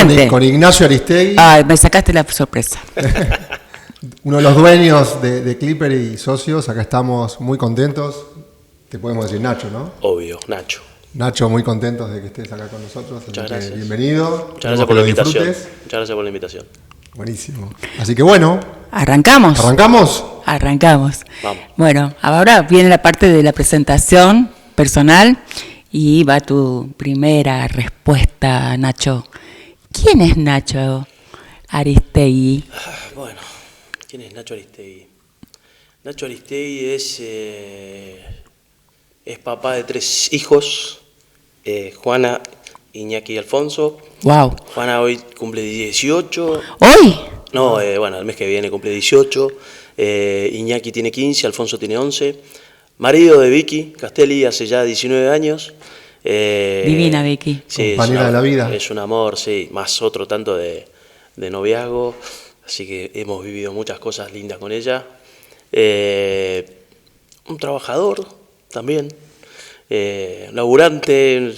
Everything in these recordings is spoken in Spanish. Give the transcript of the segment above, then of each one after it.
Exactamente. Con Ignacio Aristegui. Me sacaste la sorpresa. Uno de los dueños de Clipper y socios. Acá estamos muy contentos. Te podemos decir Nacho, ¿no? Obvio, Nacho. Nacho, muy contentos de que estés acá con nosotros. Muchas gracias. Bienvenido. Muchas gracias por la invitación. Muchas gracias por la invitación. Buenísimo. Así que bueno. ¿Arrancamos? ¿Arrancamos? Arrancamos. Vamos. Bueno, ahora viene la parte de la presentación personal y va tu primera respuesta, Nacho. ¿Quién es Nacho Aristegui? Bueno, ¿quién es Nacho Aristegui? Nacho Aristegui es papá de 3 hijos, Juana, Iñaki y Alfonso. Wow. Juana hoy cumple 18. ¿Hoy? No, bueno, el mes que viene cumple 18. Iñaki tiene 15, Alfonso tiene 11. Marido de Vicky Castelli hace ya 19 años. Divina Vicky. Sí, compañera de la vida. Es un amor, sí, más otro tanto de noviazgo. Así que hemos vivido muchas cosas lindas con ella. Un trabajador también, laburante,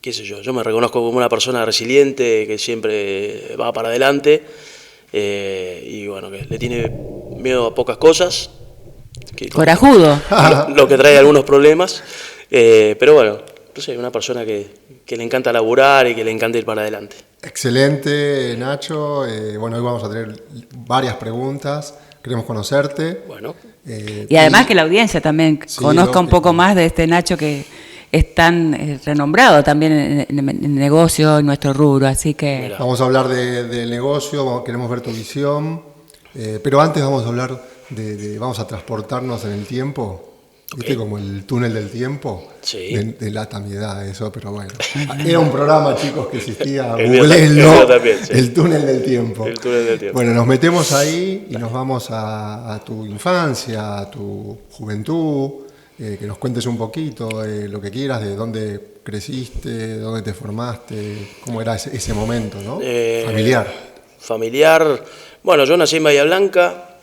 qué sé yo me reconozco como una persona resiliente que siempre va para adelante y bueno, que le tiene miedo a pocas cosas. Corajudo. Lo que trae algunos problemas, pero bueno, no sé, una persona que le encanta laburar y que le encanta ir para adelante. Excelente, Nacho. Bueno, hoy vamos a tener varias preguntas. Queremos conocerte. Bueno. Y además que la audiencia también conozca un poco más de este Nacho que es tan renombrado también en el negocio, en nuestro rubro, así que... Mira. Vamos a hablar del negocio, queremos ver tu visión, pero antes vamos a hablar vamos a transportarnos en el tiempo, ¿viste? Okay. Como el túnel del tiempo, sí. de la tamidad, eso, pero bueno. Era un programa, chicos, que existía, googleenlo, sí. El túnel del tiempo. El túnel del tiempo. Bueno, nos metemos ahí y nos vamos a tu infancia, a tu juventud. Que nos cuentes un poquito lo que quieras, de dónde creciste, de dónde te formaste, cómo era ese momento, ¿no? Familiar. Familiar. Bueno, yo nací en Bahía Blanca,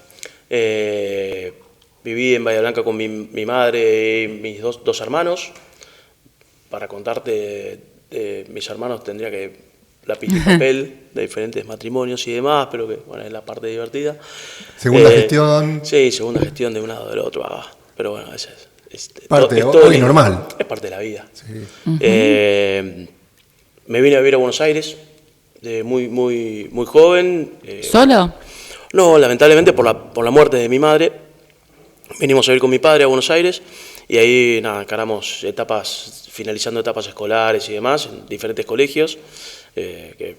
viví en Bahía Blanca con mi madre y mis dos hermanos. Para contarte de mis hermanos tendría que lápiz y papel de diferentes matrimonios y demás, pero que bueno, es la parte divertida. Segunda gestión. Sí, segunda gestión de un lado del otro. Pero bueno, ese es. Parte hoy normal. Es parte de la vida. Sí. Me vine a vivir a Buenos Aires de muy joven. ¿Solo? No, lamentablemente por la muerte de mi madre. Venimos a vivir con mi padre a Buenos Aires y ahí nada, encaramos finalizando etapas escolares y demás en diferentes colegios. Que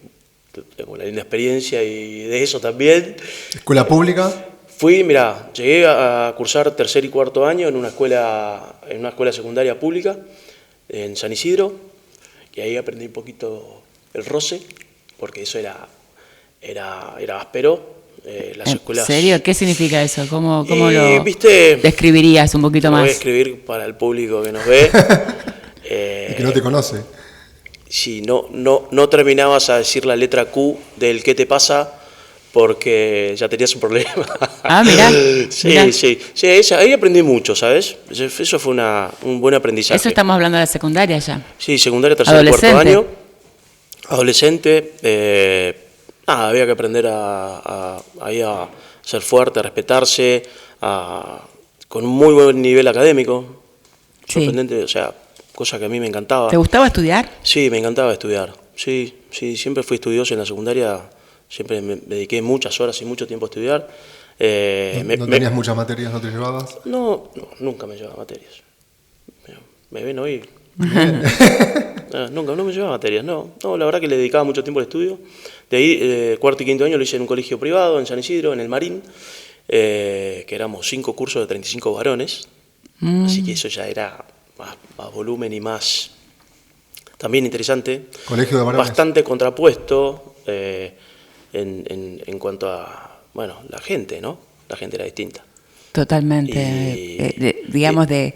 tengo una linda experiencia y de eso también. ¿Escuela pública? Llegué a cursar 3er y 4.º año en una escuela secundaria pública en San Isidro, y ahí aprendí un poquito el roce, porque eso era áspero. Las escuelas... ¿En serio? ¿Qué significa eso? ¿Cómo lo ¿viste? describirías un poquito más? Voy a escribir para el público que nos ve. Y que no te conoce. Sí, no terminabas a decir la letra Q del ¿qué te pasa? Porque ya tenías un problema. Ah, mirá. Sí, ahí aprendí mucho, ¿sabes? Eso fue un buen aprendizaje. Eso estamos hablando de la secundaria ya. Sí, secundaria, 3er y 4.º año. Adolescente. Había que aprender a ser fuerte, a respetarse, con un muy buen nivel académico. Sorprendente, o sea, cosa que a mí me encantaba. ¿Te gustaba estudiar? Sí, me encantaba estudiar. Sí, siempre fui estudioso en la secundaria. Siempre me dediqué muchas horas y mucho tiempo a estudiar. ¿No tenías muchas materias, no te llevabas? No, nunca me llevaba materias. ¿Me ven hoy? Nunca, no me llevaba materias, no. La verdad que le dedicaba mucho tiempo al estudio. De ahí, 4.º y 5.º año lo hice en un colegio privado, en San Isidro, en el Marín, que éramos 5 cursos de 35 varones. Así que eso ya era más volumen y más... También interesante. Colegio de varones. Bastante contrapuesto. En cuanto a, la gente, ¿no? La gente era distinta. Totalmente, digamos, de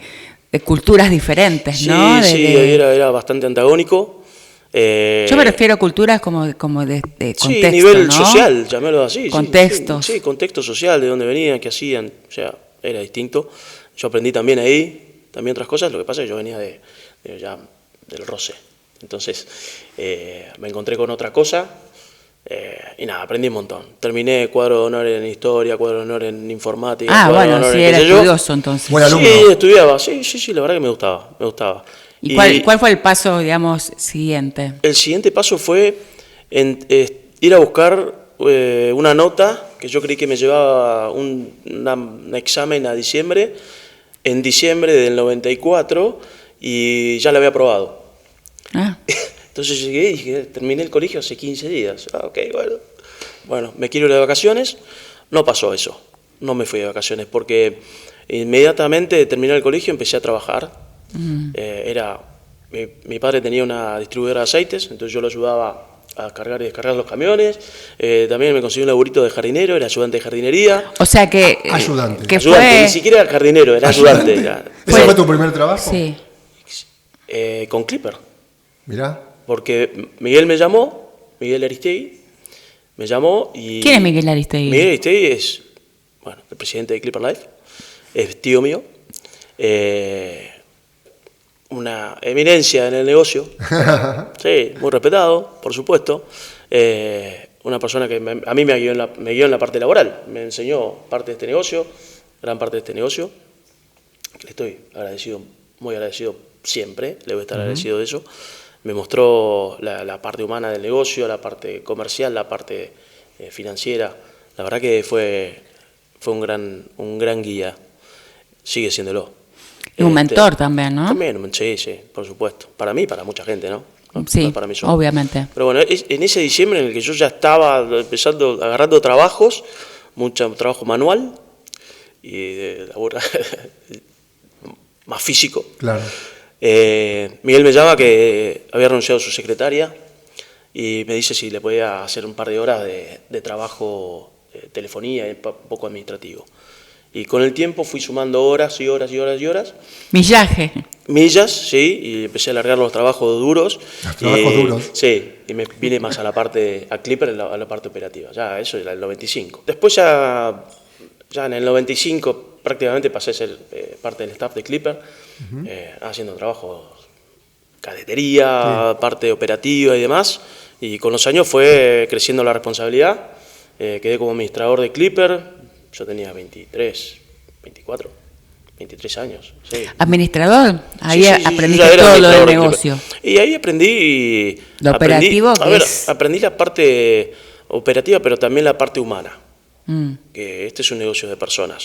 culturas diferentes, ¿no? Era bastante antagónico. Yo me refiero a culturas como de contexto, sí, nivel ¿no? social, llamémoslo así. Contextos. Sí, contexto social, de dónde venían, qué hacían, o sea, era distinto. Yo aprendí también ahí, también otras cosas, lo que pasa es que yo venía del roce. Entonces me encontré con otra cosa y nada, aprendí un montón. Terminé cuadro de honor en historia, cuadro de honor en informática. Ah, cuadro de bueno, honor sí, en era qué sé yo. estudioso entonces. Buen alumno. Sí, estudiaba, sí, la verdad que me gustaba. ¿Y cuál fue el paso, digamos, siguiente? El siguiente paso fue ir a buscar una nota que yo creí que me llevaba un examen a diciembre, en diciembre del 94, y ya la había aprobado. Ah, Entonces llegué y dije, terminé el colegio hace 15 días. Ah, ok, bueno, me quiero ir de vacaciones. No pasó eso, no me fui de vacaciones, porque inmediatamente de terminar el colegio empecé a trabajar. Mi padre tenía una distribuidora de aceites, entonces yo lo ayudaba a cargar y descargar los camiones. También me conseguí un laburito de jardinero, era ayudante de jardinería. o sea que... Ayudante. Que Ayudante, ni fue... siquiera era jardinero, era ayudante. ¿Ese fue tu primer trabajo? Sí. Con Clipper, Mirá. porque Miguel Aristegui, me llamó y... ¿Quién es Miguel Aristegui? Miguel Aristegui es, bueno, el presidente de Clipper Life, es tío mío, una eminencia en el negocio, sí, muy respetado, por supuesto, una persona que a mí me guió en la parte laboral, me enseñó parte de este negocio, gran parte de este negocio, que le estoy agradecido, muy agradecido siempre, le voy a estar agradecido de eso. Me mostró la parte humana del negocio, la parte comercial, la parte financiera. La verdad que fue un gran guía, sigue siéndolo. Y un mentor también, ¿no? También, sí, por supuesto. Para mí, para mucha gente, ¿no? Sí, Para mí solo. obviamente. Pero bueno, en ese diciembre en el que yo ya estaba agarrando trabajos, mucho trabajo manual y de labor más físico. Claro. Miguel me llama que había renunciado a su secretaria y me dice si le podía hacer un par de horas de trabajo, telefonía y un poco administrativo. Y con el tiempo fui sumando horas y horas. Millaje. Millas, sí, y empecé a alargar los trabajos duros. Los trabajos duros. Sí, y me vine más a Clipper, a la parte operativa. Ya, eso era el 95. Después ya en el 95 prácticamente pasé a ser parte del staff de Clipper, haciendo trabajos, cadetería, parte operativa y demás. Y con los años fue creciendo la responsabilidad. Quedé como administrador de Clipper. Yo tenía 23 años. Sí. ¿Administrador? Ahí Sí, aprendiste todo lo del negocio. Y ahí aprendí... Lo operativo, aprendí la parte operativa, pero también la parte humana. Que este es un negocio de personas,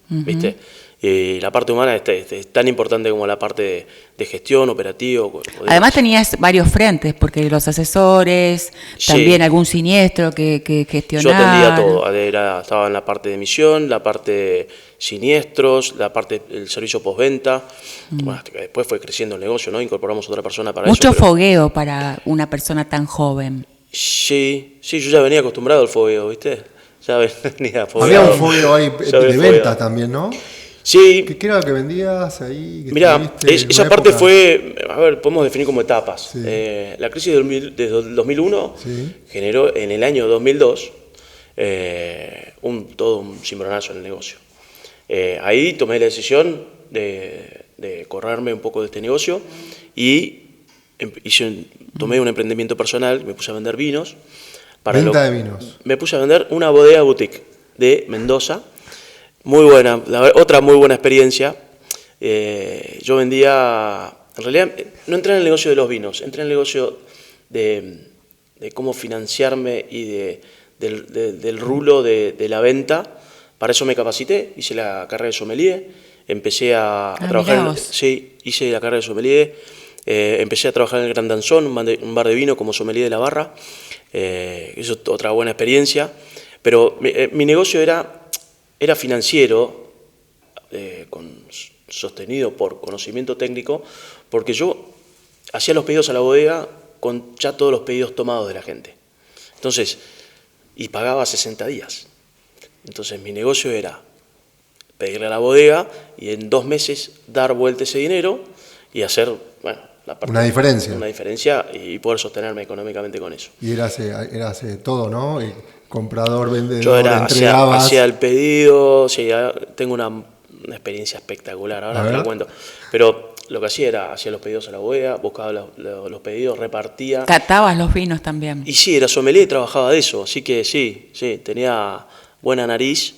¿viste? Y la parte humana es tan importante como la parte de gestión, operativo. Además tenías varios frentes, porque los asesores, también algún siniestro que gestionar. Yo atendía todo, estaba en la parte de emisión, la parte de siniestros, la parte del servicio postventa. Bueno, hasta que después fue creciendo el negocio, ¿no? Incorporamos otra persona para Mucho eso. Mucho fogueo para una persona tan joven. Sí, yo ya venía acostumbrado al fogueo, ¿viste? Ya venía fogueado. Había un fogueo ahí de ventas también, ¿no? Sí. ¿Qué era lo que vendías ahí? Mirá, esa parte fue, a ver, podemos definir como etapas. Sí. La crisis del 2001 generó en el año 2002 todo un cimbronazo en el negocio. Ahí tomé la decisión de correrme un poco de este negocio y tomé un emprendimiento personal, me puse a vender vinos. ¿Venta de vinos? Me puse a vender una bodega boutique de Mendoza. Muy buena, otra muy buena experiencia. Yo vendía, en realidad no entré en el negocio de los vinos, entré en el negocio de cómo financiarme y del rulo de la venta. Para eso me capacité, hice la carrera de sommelier, empecé a trabajar, hice la carrera de sommelier, empecé a trabajar en el Gran Danzón, un bar de vino como sommelier de la barra. Eso es otra buena experiencia, pero mi negocio era financiero, sostenido por conocimiento técnico, porque yo hacía los pedidos a la bodega con ya todos los pedidos tomados de la gente. Entonces, y pagaba 60 días. Entonces mi negocio era pedirle a la bodega y en 2 meses dar vuelta ese dinero y hacer, bueno, una diferencia y poder sostenerme económicamente con eso. Y eras todo, ¿no? Comprador, vendedor, yo entregabas. Hacía el pedido, tengo una experiencia espectacular, ahora te la cuento. Pero lo que hacía era, hacía los pedidos a la bodega, buscaba los pedidos, repartía. Catabas los vinos también. Y sí, era sommelier y trabajaba de eso, así que sí, tenía buena nariz,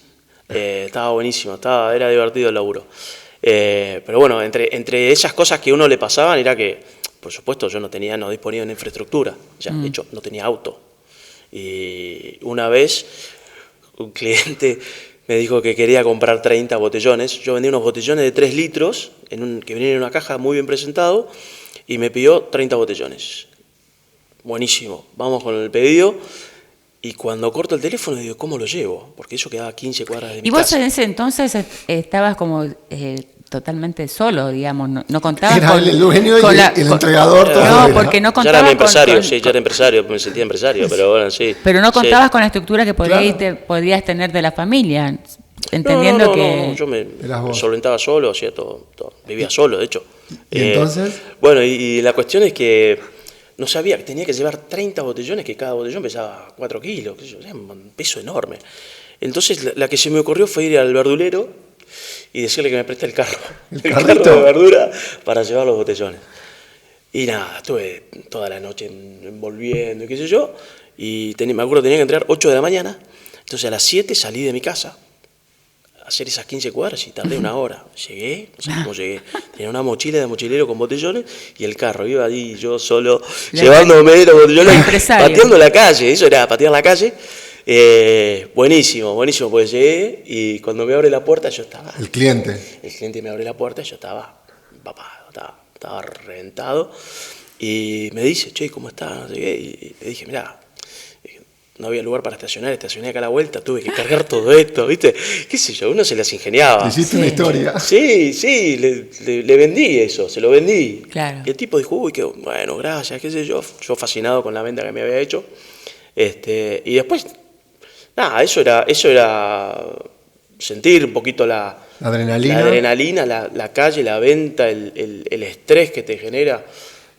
estaba buenísimo, era divertido el laburo. Pero bueno, entre esas cosas que a uno le pasaban era que, por supuesto, yo no disponía de infraestructura, o sea, de hecho, no tenía auto. Y una vez un cliente me dijo que quería comprar 30 botellones. Yo vendía unos botellones de 3 litros que venían en una caja muy bien presentado y me pidió 30 botellones. Buenísimo, vamos con el pedido. Y cuando corto el teléfono digo, ¿cómo lo llevo? Porque eso quedaba a 15 cuadras de mi casa. ¿Y vos en ese entonces estabas como totalmente solo, digamos? No contabas era con... el dueño y el entregador. No, porque no contabas ya era empresario, sí, ya era empresario, me sentía empresario, pero bueno, sí. Pero no contabas con la estructura que podrías tener de la familia, entendiendo que... No, yo me solventaba solo, hacía todo, vivía solo, de hecho. ¿Y entonces? Bueno, y la cuestión es que no sabía que tenía que llevar 30 botellones, que cada botellón pesaba 4 kilos, era un peso enorme. Entonces la que se me ocurrió fue ir al verdulero y decirle que me preste el carro, el carro de verdura para llevar los botellones. Y nada, estuve toda la noche envolviendo y qué sé yo, y me acuerdo que tenía que entrar 8 de la mañana, entonces a las 7 salí de mi casa a hacer esas 15 cuadras y tardé una hora. Llegué, no sé cómo llegué, tenía una mochila de mochilero con botellones y el carro, iba ahí yo solo, llevándome los botellones, pateando la calle, eso era patear la calle. Buenísimo, pues llegué y cuando me abre la puerta yo estaba... El cliente me abre la puerta y yo estaba reventado y me dice, che, ¿cómo estás? No sé qué. Y le dije, mirá, no había lugar para estacioné acá a la vuelta, tuve que cargar todo esto, ¿viste? Qué sé yo, uno se las ingeniaba. Le hiciste una historia. Sí, le vendí eso, se lo vendí. Claro. Y el tipo dijo, uy, bueno, gracias, qué sé yo fascinado con la venta que me había hecho. Y después... Nada, eso era sentir un poquito la adrenalina, la calle, la venta, el estrés que te genera.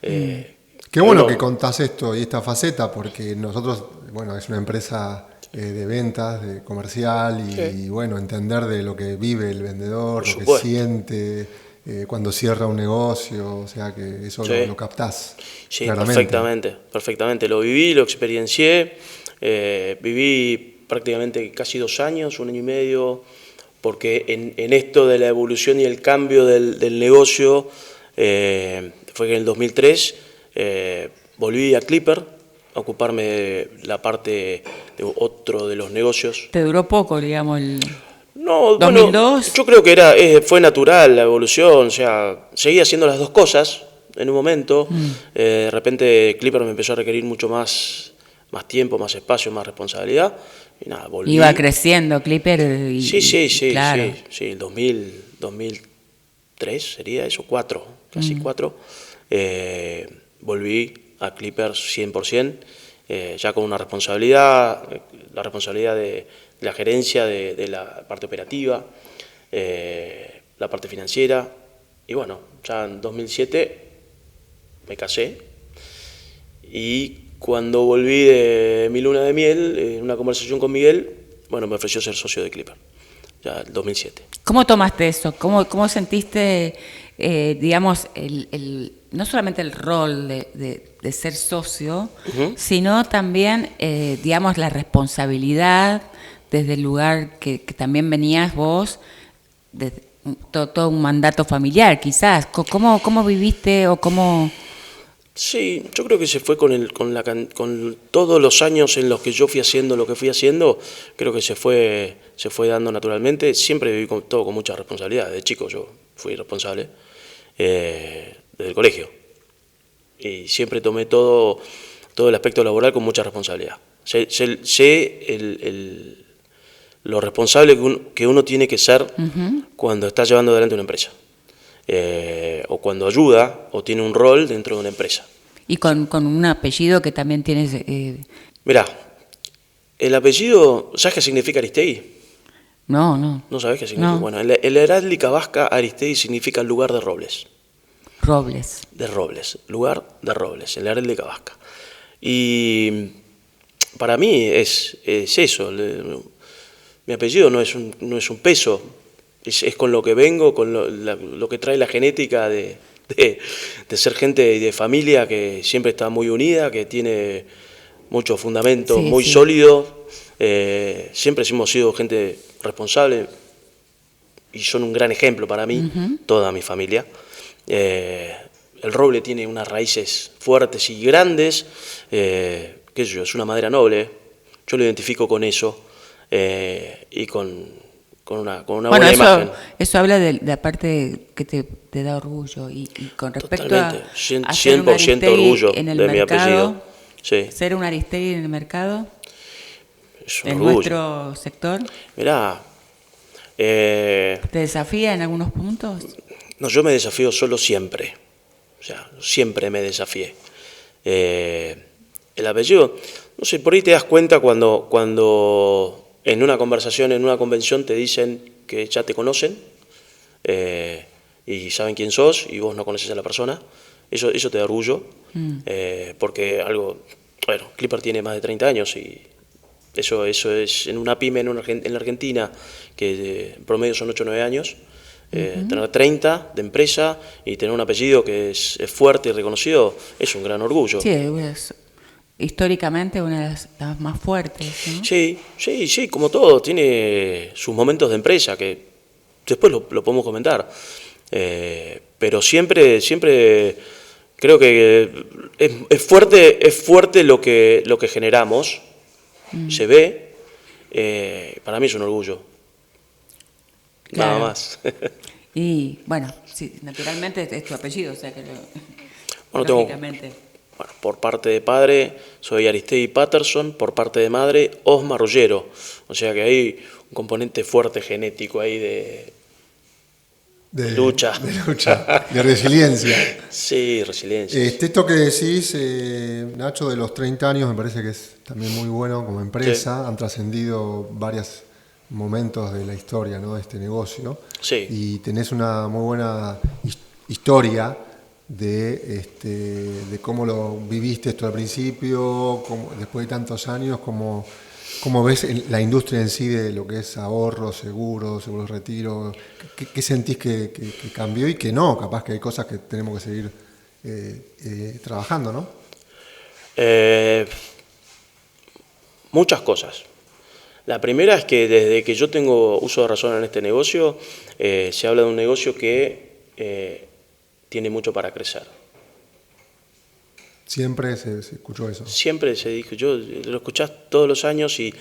Qué bueno que contás esto y esta faceta, porque nosotros, bueno, es una empresa de ventas, de comercial, y bueno, entender de lo que vive el vendedor, lo que siente cuando cierra un negocio, o sea que eso lo captás. Sí, claramente. perfectamente. Lo viví, lo experiencié, viví prácticamente casi 2 años, 1 año y medio, porque en esto de la evolución y el cambio del negocio, fue que en el 2003 volví a Clipper a ocuparme de la parte de otro de los negocios. ¿Te duró poco, digamos, No, 2002? Bueno, yo creo que fue natural la evolución, o sea, seguía haciendo las dos cosas en un momento. De repente Clipper me empezó a requerir mucho más tiempo, más espacio, más responsabilidad. Y nada, volví. Iba creciendo Clipper. Sí, claro. Sí, el 2003 sería eso, 4, casi 4. Volví a Clipper 100%, ya con una responsabilidad, la responsabilidad de la gerencia, de la parte operativa, la parte financiera. Y bueno, ya en 2007 me casé y cuando volví de mi luna de miel, en una conversación con Miguel, bueno, me ofreció ser socio de Clipper, ya en 2007. ¿Cómo tomaste eso? ¿Cómo sentiste, digamos, no solamente el rol de ser socio, sino también, digamos, la responsabilidad desde el lugar que también venías vos, de todo un mandato familiar, quizás? ¿Cómo viviste o cómo...? Sí, yo creo que se fue con todos los años en los que yo fui haciendo lo que fui haciendo, creo que se fue dando naturalmente. Siempre viví todo con mucha responsabilidad. De chico yo fui responsable desde el colegio y siempre tomé todo el aspecto laboral con mucha responsabilidad. Sé lo responsable que uno tiene que ser cuando está llevando adelante una empresa. O cuando ayuda o tiene un rol dentro de una empresa. Y con un apellido que también tienes... Mirá, el apellido, ¿sabes qué significa Aristegui? No. ¿No sabes qué significa? No. Bueno, en la heráldica vasca, Aristegui significa lugar de robles. Robles. De robles, lugar de robles, en la heráldica vasca. Y para mí es eso. Mi apellido no es un peso. Es con lo que vengo, con lo que trae la genética de de ser gente de familia que siempre está muy unida, que tiene mucho fundamento, muy sólido. Siempre hemos sido gente responsable y son un gran ejemplo para mí, toda mi familia. El roble tiene unas raíces fuertes y grandes, qué sé yo, es una madera noble, yo lo identifico con eso y con una buena imagen. Eso habla de la parte que te da orgullo y con respecto Totalmente, a 100% orgullo en el de mi apellido. Sí. Ser un Aristegui en el mercado, Es un en orgullo. nuestro sector, Mirá, ¿te desafía en algunos puntos? no, yo me desafío solo siempre. O sea, siempre me desafié. El apellido, no sé, por ahí te das cuenta cuando en una conversación, en una convención te dicen que ya te conocen y saben quién sos y vos no conoces a la persona. Eso te da orgullo, porque bueno, Clipper tiene más de 30 años y eso es en una pyme en la Argentina, que en promedio son 8 o 9 años. Tener 30 de empresa y tener un apellido que es fuerte y reconocido es un gran orgullo. Sí, es históricamente una de las más fuertes, ¿no? Sí, como todo, tiene sus momentos de empresa que después lo podemos comentar. Pero siempre creo que es fuerte lo que generamos, se ve, para mí es un orgullo. Claro. Nada más. Y bueno, sí, naturalmente es tu apellido, o sea que Bueno, lógicamente. Por parte de padre soy Aristegui Patterson, por parte de madre Osma Ruggero. O sea que hay un componente fuerte genético ahí de lucha. De lucha, de resiliencia. Sí, resiliencia. Esto que decís, Nacho, de los 30 años, me parece que es también muy bueno como empresa. Sí. Han trascendido varios momentos de la historia, ¿no?, de este negocio. Sí. Y tenés una muy buena historia de cómo lo viviste esto al principio, después de tantos años, cómo ves la industria en sí de lo que es ahorro, seguros retiro. ¿Qué sentís que cambió y que no? Capaz que hay cosas que tenemos que seguir trabajando, ¿no? Muchas cosas. La primera es que desde que yo tengo uso de razón en este negocio, se habla de un negocio que tiene mucho para crecer. Siempre se escuchó eso. Siempre se dijo, yo lo escuchás todos los años y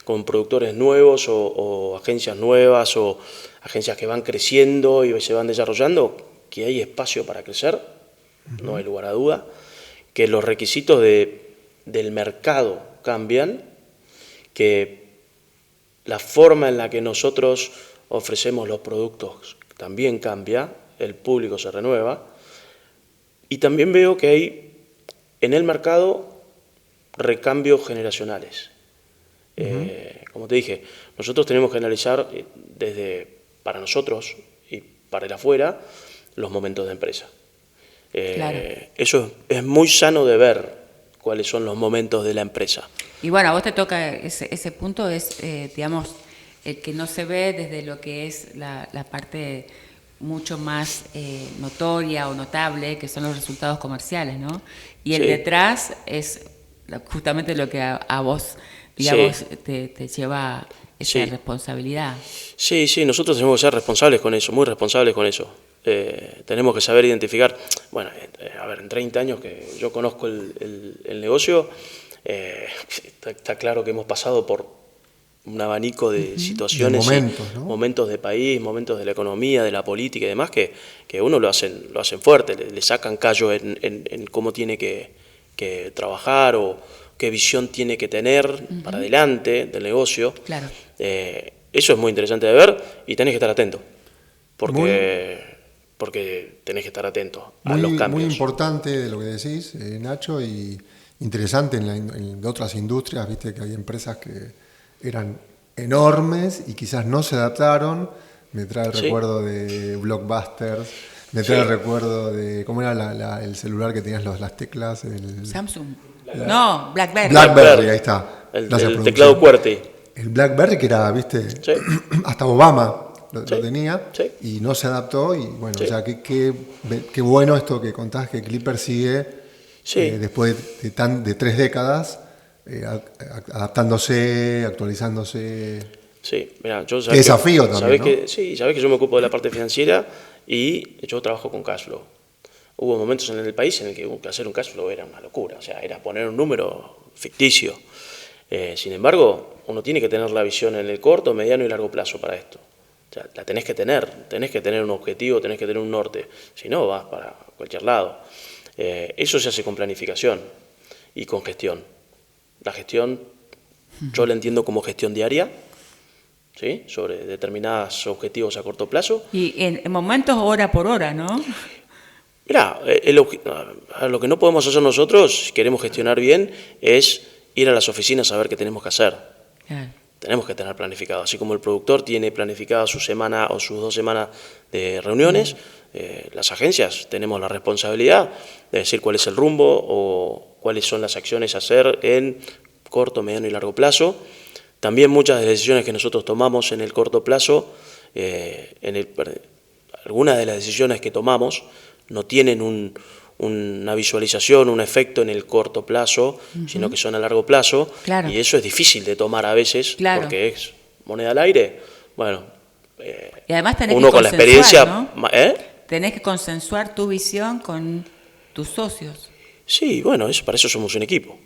con productores nuevos o agencias nuevas o agencias que van creciendo y se van desarrollando, que hay espacio para crecer, no hay lugar a duda, que los requisitos del mercado cambian, que la forma en la que nosotros ofrecemos los productos también cambia, el público se renueva, y también veo que hay en el mercado recambios generacionales. Como te dije, nosotros tenemos que analizar para nosotros y para el afuera los momentos de empresa. Claro. Eso es muy sano de ver cuáles son los momentos de la empresa. Y bueno, a vos te toca ese punto, es, digamos, el que no se ve desde lo que es la parte mucho más notoria o notable, que son los resultados comerciales, ¿no? Y el detrás es justamente lo que a vos, digamos, te lleva esa responsabilidad. Sí, nosotros tenemos que ser responsables con eso, muy responsables con eso. Tenemos que saber identificar, bueno, a ver, en 30 años que yo conozco el negocio, está claro que hemos pasado por un abanico de situaciones, momentos, ¿no? Momentos de país, momentos de la economía, de la política y demás, que uno lo hacen fuerte, le sacan callo en cómo tiene que trabajar o qué visión tiene que tener para adelante del negocio. Claro. Eso es muy interesante de ver y tenés que estar atento, porque tenés que estar atento a los cambios. Muy importante de lo que decís, Nacho, y interesante en otras industrias, viste que hay empresas que eran enormes y quizás no se adaptaron. Me trae el recuerdo de Blockbusters, me trae el recuerdo de cómo era el celular que tenías las teclas. Samsung. No, BlackBerry. BlackBerry, ahí está. El teclado QWERTY. El BlackBerry que era, viste, hasta Obama lo Sí, tenía, sí. y no se adaptó. Y bueno, Sí. o sea, qué bueno esto que contás, que Clipper sigue Sí. después de 3 décadas, adaptándose, actualizándose. Sí, mira, yo Qué desafío también, ¿no? sabés que yo me ocupo de la parte financiera y yo trabajo con cash flow. Hubo momentos en el país en el que hacer un cash flow era una locura, o sea, era poner un número ficticio. Sin embargo, uno tiene que tener la visión en el corto, mediano y largo plazo para esto. O sea, la tenés que tener un objetivo, tenés que tener un norte, si no vas para cualquier lado. Eso se hace con planificación y con gestión. La gestión, yo la entiendo como gestión diaria, ¿sí? Sobre determinados objetivos a corto plazo. Y en momentos hora por hora, ¿no? Mirá, lo que no podemos hacer nosotros, si queremos gestionar bien, es ir a las oficinas a ver qué tenemos que hacer. Claro. Tenemos que tener planificado. Así como el productor tiene planificada su semana o sus 2 semanas de reuniones, las agencias tenemos la responsabilidad de decir cuál es el rumbo o cuáles son las acciones a hacer en corto, mediano y largo plazo. También muchas de las decisiones que nosotros tomamos en el corto plazo, algunas de las decisiones que tomamos no tienen una visualización, un efecto en el corto plazo, sino que son a largo plazo. Claro. Y eso es difícil de tomar a veces, Claro. porque es moneda al aire. Bueno, Y además tenés uno que con la consensuar, experiencia... ¿no? Tenés que consensuar tu visión con tus socios. Sí, bueno, para eso somos un equipo.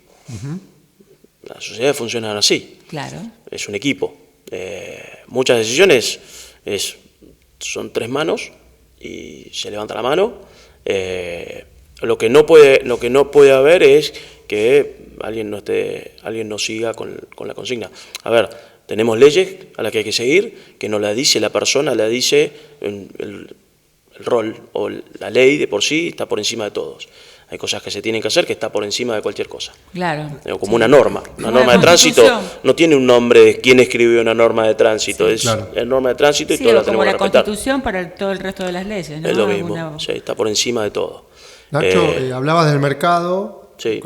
Las sociedades funcionan así. Claro. Es un equipo. Muchas decisiones son 3 manos y se levanta la mano. Lo que no puede haber es que alguien no siga con la consigna. A ver, tenemos leyes a las que hay que seguir, que no la dice la persona, la dice el rol o la ley de por sí está por encima de todos. Hay cosas que se tienen que hacer que está por encima de cualquier cosa. Claro. Como Sí. una norma. Una Como norma la de tránsito Constitución. no tiene un nombre de quién escribió una norma de tránsito. Sí, es claro. la norma de tránsito y Sí, todos la o como tenemos que la respetar. Constitución para todo el resto de las leyes, ¿no? Es lo mismo. Alguna- Sí, está por encima de todo. Nacho, hablabas del mercado. Sí.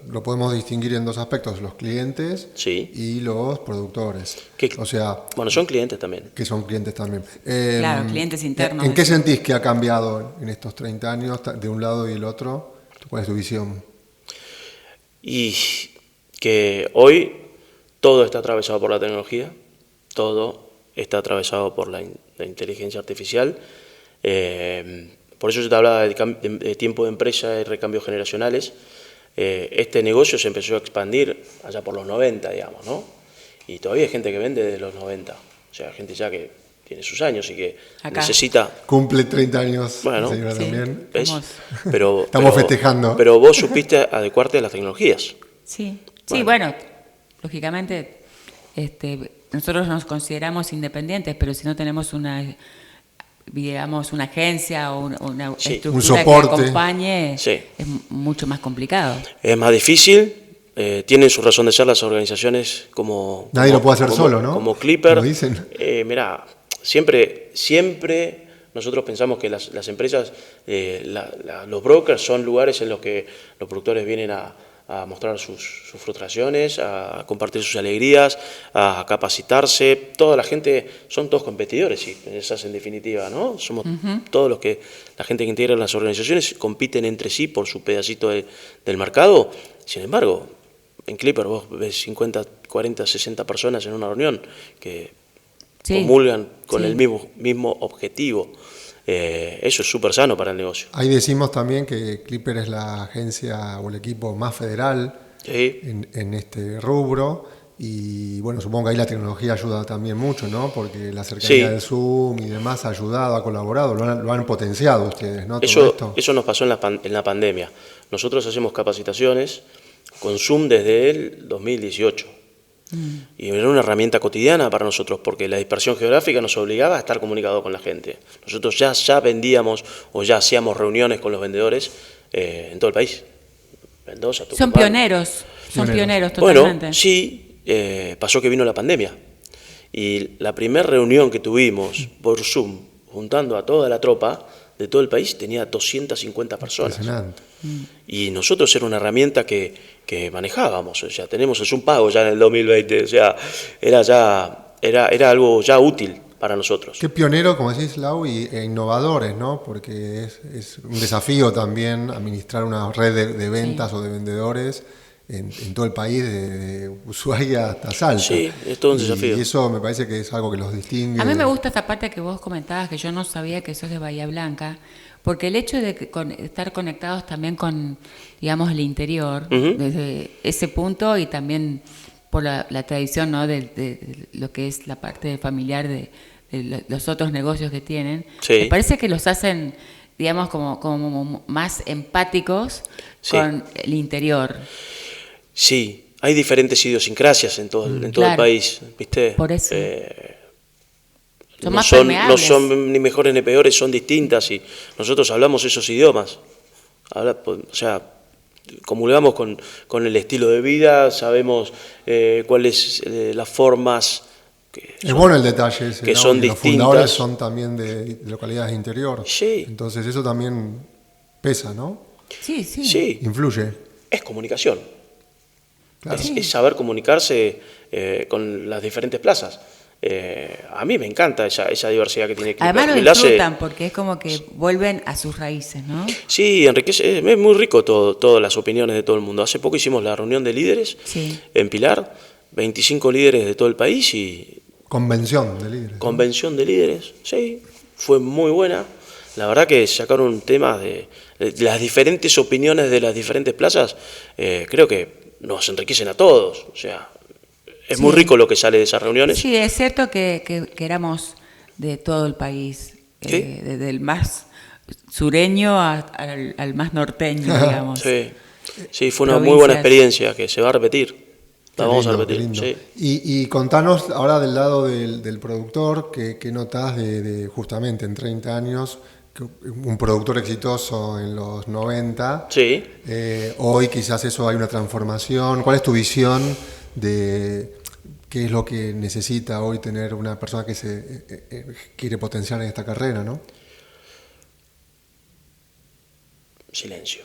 Lo podemos distinguir en 2 aspectos, los clientes Sí. y los productores. Que- O sea, Bueno, son clientes también. que son clientes también. Claro, clientes internos. ¿En qué sentís que ha cambiado en estos 30 años de un lado y el otro? ¿Cuál es tu visión? Y que hoy todo está atravesado por la tecnología, todo está atravesado por la inteligencia artificial. Por eso yo te hablaba de tiempo de empresa y recambios generacionales. Este negocio se empezó a expandir allá por los 90, digamos, ¿no? Y todavía hay gente que vende desde los 90. O sea, gente ya que tiene sus años y que Acá. necesita... Cumple 30 años, Bueno, señora, sí. también. ¿Ves? Vamos. Estamos festejando. Pero vos supiste adecuarte a las tecnologías. Sí, sí, bueno, lógicamente nosotros nos consideramos independientes, pero si no tenemos digamos, una agencia o una Sí. estructura Un soporte. que acompañe, Sí. es mucho más complicado. Es más difícil, tienen su razón de ser las organizaciones como... Nadie lo puede hacer solo, ¿no? Como Clipper. Lo dicen. Mirá, siempre nosotros pensamos que las empresas, los brokers son lugares en los que los productores vienen a mostrar sus frustraciones, a compartir sus alegrías, a capacitarse. Toda la gente, son todos competidores, si pensás en definitiva, ¿no? Somos todos la gente que integra las organizaciones compiten entre sí por su pedacito del mercado. Sin embargo, en Clipper vos ves 50, 40, 60 personas en una reunión que Sí. comulgan con Sí. el mismo objetivo. Eso es súper sano para el negocio. Ahí decimos también que Clipper es la agencia o el equipo más federal Sí. en este rubro. Y bueno, supongo que ahí la tecnología ayuda también mucho, ¿no? Porque la cercanía Sí. del Zoom y demás ha ayudado, ha colaborado, lo han potenciado ustedes, ¿no? Todo esto. Eso nos pasó en la pandemia. Nosotros hacemos capacitaciones con Zoom desde el 2018. Y era una herramienta cotidiana para nosotros porque la dispersión geográfica nos obligaba a estar comunicados con la gente. Nosotros ya vendíamos o ya hacíamos reuniones con los vendedores en todo el país. Mendoza, Son Tucumán. pioneros Pioneros. totalmente. Bueno, sí, pasó que vino la pandemia. Y la primera reunión que tuvimos por Zoom, juntando a toda la tropa de todo el país, tenía 250 personas. Impresionante. Y nosotros era una herramienta que manejábamos, o sea, tenemos el Zoom pago ya en el 2020, o sea, era algo ya útil. para nosotros. Qué pionero, como decís, Lau, e innovadores, ¿no? Porque es un desafío también administrar una red de ventas o de vendedores en todo el país, de Ushuaia hasta Salta. Sí, es todo un desafío. Y eso me parece que es algo que los distingue. A mí me gusta esta parte que vos comentabas, que yo no sabía que sos de Bahía Blanca, porque el hecho de estar conectados también con, digamos, el interior, desde ese punto, y también por la tradición, ¿no?, de lo que es la parte familiar de los otros negocios que tienen, Sí. me parece que los hacen, digamos, como más empáticos con el interior. Sí, hay diferentes idiosincrasias en todo el país, ¿viste? Por eso. Son No más son, permeables. no son ni mejores ni peores, son distintas y nosotros hablamos esos idiomas. O sea, comulgamos con el estilo de vida, sabemos cuáles las formas es bueno el detalle ese, que ¿no? son Que distintas. los fundadores son también de localidades de interior. Sí. Entonces eso también pesa, ¿no? Sí, sí. Sí, Influye. es comunicación. Claro. Es saber comunicarse con las diferentes plazas. A mí me encanta esa diversidad que tiene Clipper. Además lo Me la hace- disfrutan porque es como que vuelven a sus raíces, ¿no? Sí, enriquece, es muy rico todas las opiniones de todo el mundo. Hace poco hicimos la reunión de líderes Sí. en Pilar, 25 líderes de todo el país y Convención de líderes. convención de líderes, sí, fue muy buena. La verdad que sacaron temas de las diferentes opiniones de las diferentes plazas, creo que nos enriquecen a todos. O sea, es muy rico lo que sale de esas reuniones. Sí, es cierto que éramos de todo el país, Sí. desde el más sureño al más norteño, digamos. Sí, sí, fue una muy buena experiencia que se va a repetir. La Qué vamos a lindo, qué repetir. lindo. Sí. Y contanos ahora del lado del productor, ¿qué notás de justamente en 30 años, un productor exitoso en los 90? Sí. Hoy quizás eso hay una transformación. ¿Cuál es tu visión de qué es lo que necesita hoy tener una persona que se quiere potenciar en esta carrera, ¿no? Silencio.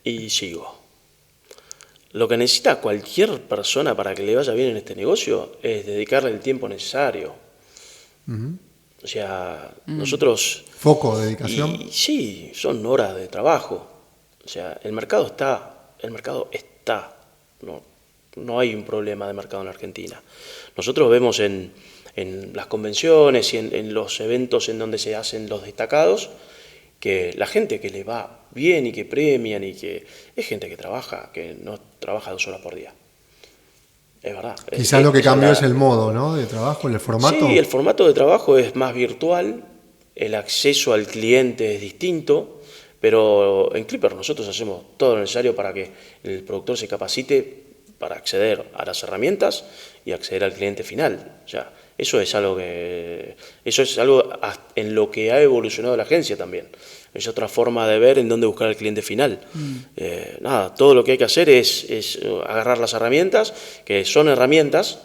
Y sigo. Lo que necesita cualquier persona para que le vaya bien en este negocio es dedicarle el tiempo necesario. O sea, nosotros... Foco, dedicación. Y sí, son horas de trabajo. O sea, el mercado está. No hay un problema de mercado en Argentina. Nosotros vemos en las convenciones y en los eventos en donde se hacen los destacados que la gente que le va bien y que premian y que es gente que trabaja, que no trabaja 2 horas por día. Es verdad. Quizás lo que cambió es el modo, ¿no?, de trabajo, el formato. Sí, el formato de trabajo es más virtual, el acceso al cliente es distinto, pero en Clipper nosotros hacemos todo lo necesario para que el productor se capacite para acceder a las herramientas y acceder al cliente final. O sea, eso es algo en lo que ha evolucionado la agencia también. Es otra forma de ver en dónde buscar al cliente final. Todo lo que hay que hacer es agarrar las herramientas, que son herramientas,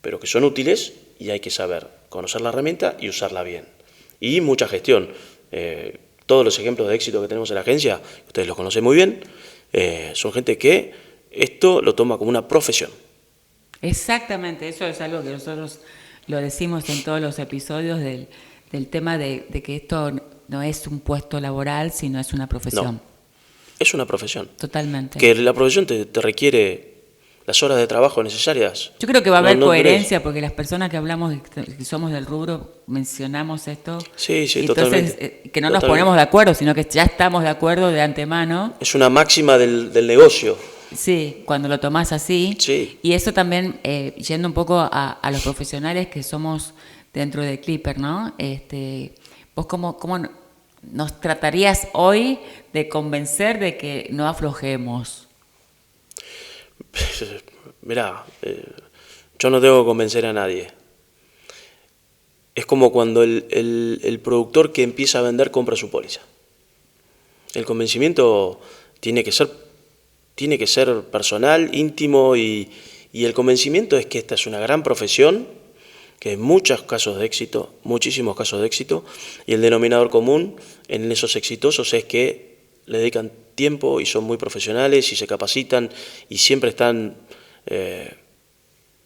pero que son útiles y hay que saber conocer la herramienta y usarla bien. Y mucha gestión. Todos los ejemplos de éxito que tenemos en la agencia, ustedes los conocen muy bien, son gente que esto lo toma como una profesión. Exactamente, eso es algo que nosotros lo decimos en todos los episodios del tema de que esto no es un puesto laboral, sino es una profesión. No, es una profesión. Totalmente. Que la profesión te requiere las horas de trabajo necesarias. Yo creo que va a haber No coherencia tenés. porque las personas que hablamos, que somos del rubro, mencionamos esto. Sí, sí, y entonces, totalmente. que no nos Totalmente. ponemos de acuerdo, sino que ya estamos de acuerdo de antemano. Es una máxima del negocio. Sí, cuando lo tomás así. Sí. Y eso también, yendo un poco a los profesionales que somos dentro de Clipper, ¿no? ¿Vos cómo nos tratarías hoy de convencer de que no aflojemos? Mirá, yo no tengo que convencer a nadie. Es como cuando el productor que empieza a vender compra su póliza. El convencimiento tiene que ser personal, íntimo y el convencimiento es que esta es una gran profesión, que hay muchos casos de éxito, muchísimos casos de éxito, y el denominador común en esos exitosos es que le dedican tiempo y son muy profesionales y se capacitan y siempre están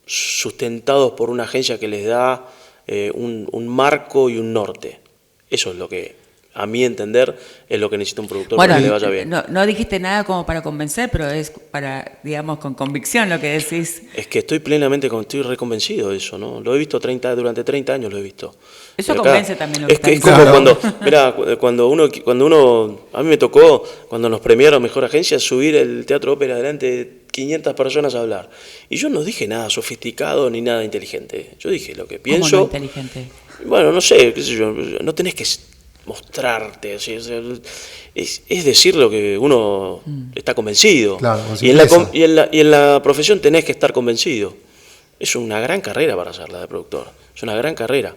sustentados por una agencia que les da un marco y un norte. Eso es lo que, a mi entender, es lo que necesita un productor para que le vaya bien. No dijiste nada como para convencer, pero es para, digamos, con convicción lo que decís. Es que estoy estoy reconvencido de eso, ¿no? Lo he visto durante 30 años, lo he visto. Eso convence también lo que es como cuando uno, a mí me tocó, cuando nos premiaron Mejor Agencia, subir el Teatro Ópera delante de 500 personas a hablar. Y yo no dije nada sofisticado ni nada inteligente. Yo dije lo que pienso. ¿Cómo no inteligente? Bueno, no sé, qué sé yo, no tenés que mostrarte, así, es decir lo que uno está convencido. Claro, y en la profesión tenés que estar convencido. Es una gran carrera para ser la de productor, es una gran carrera.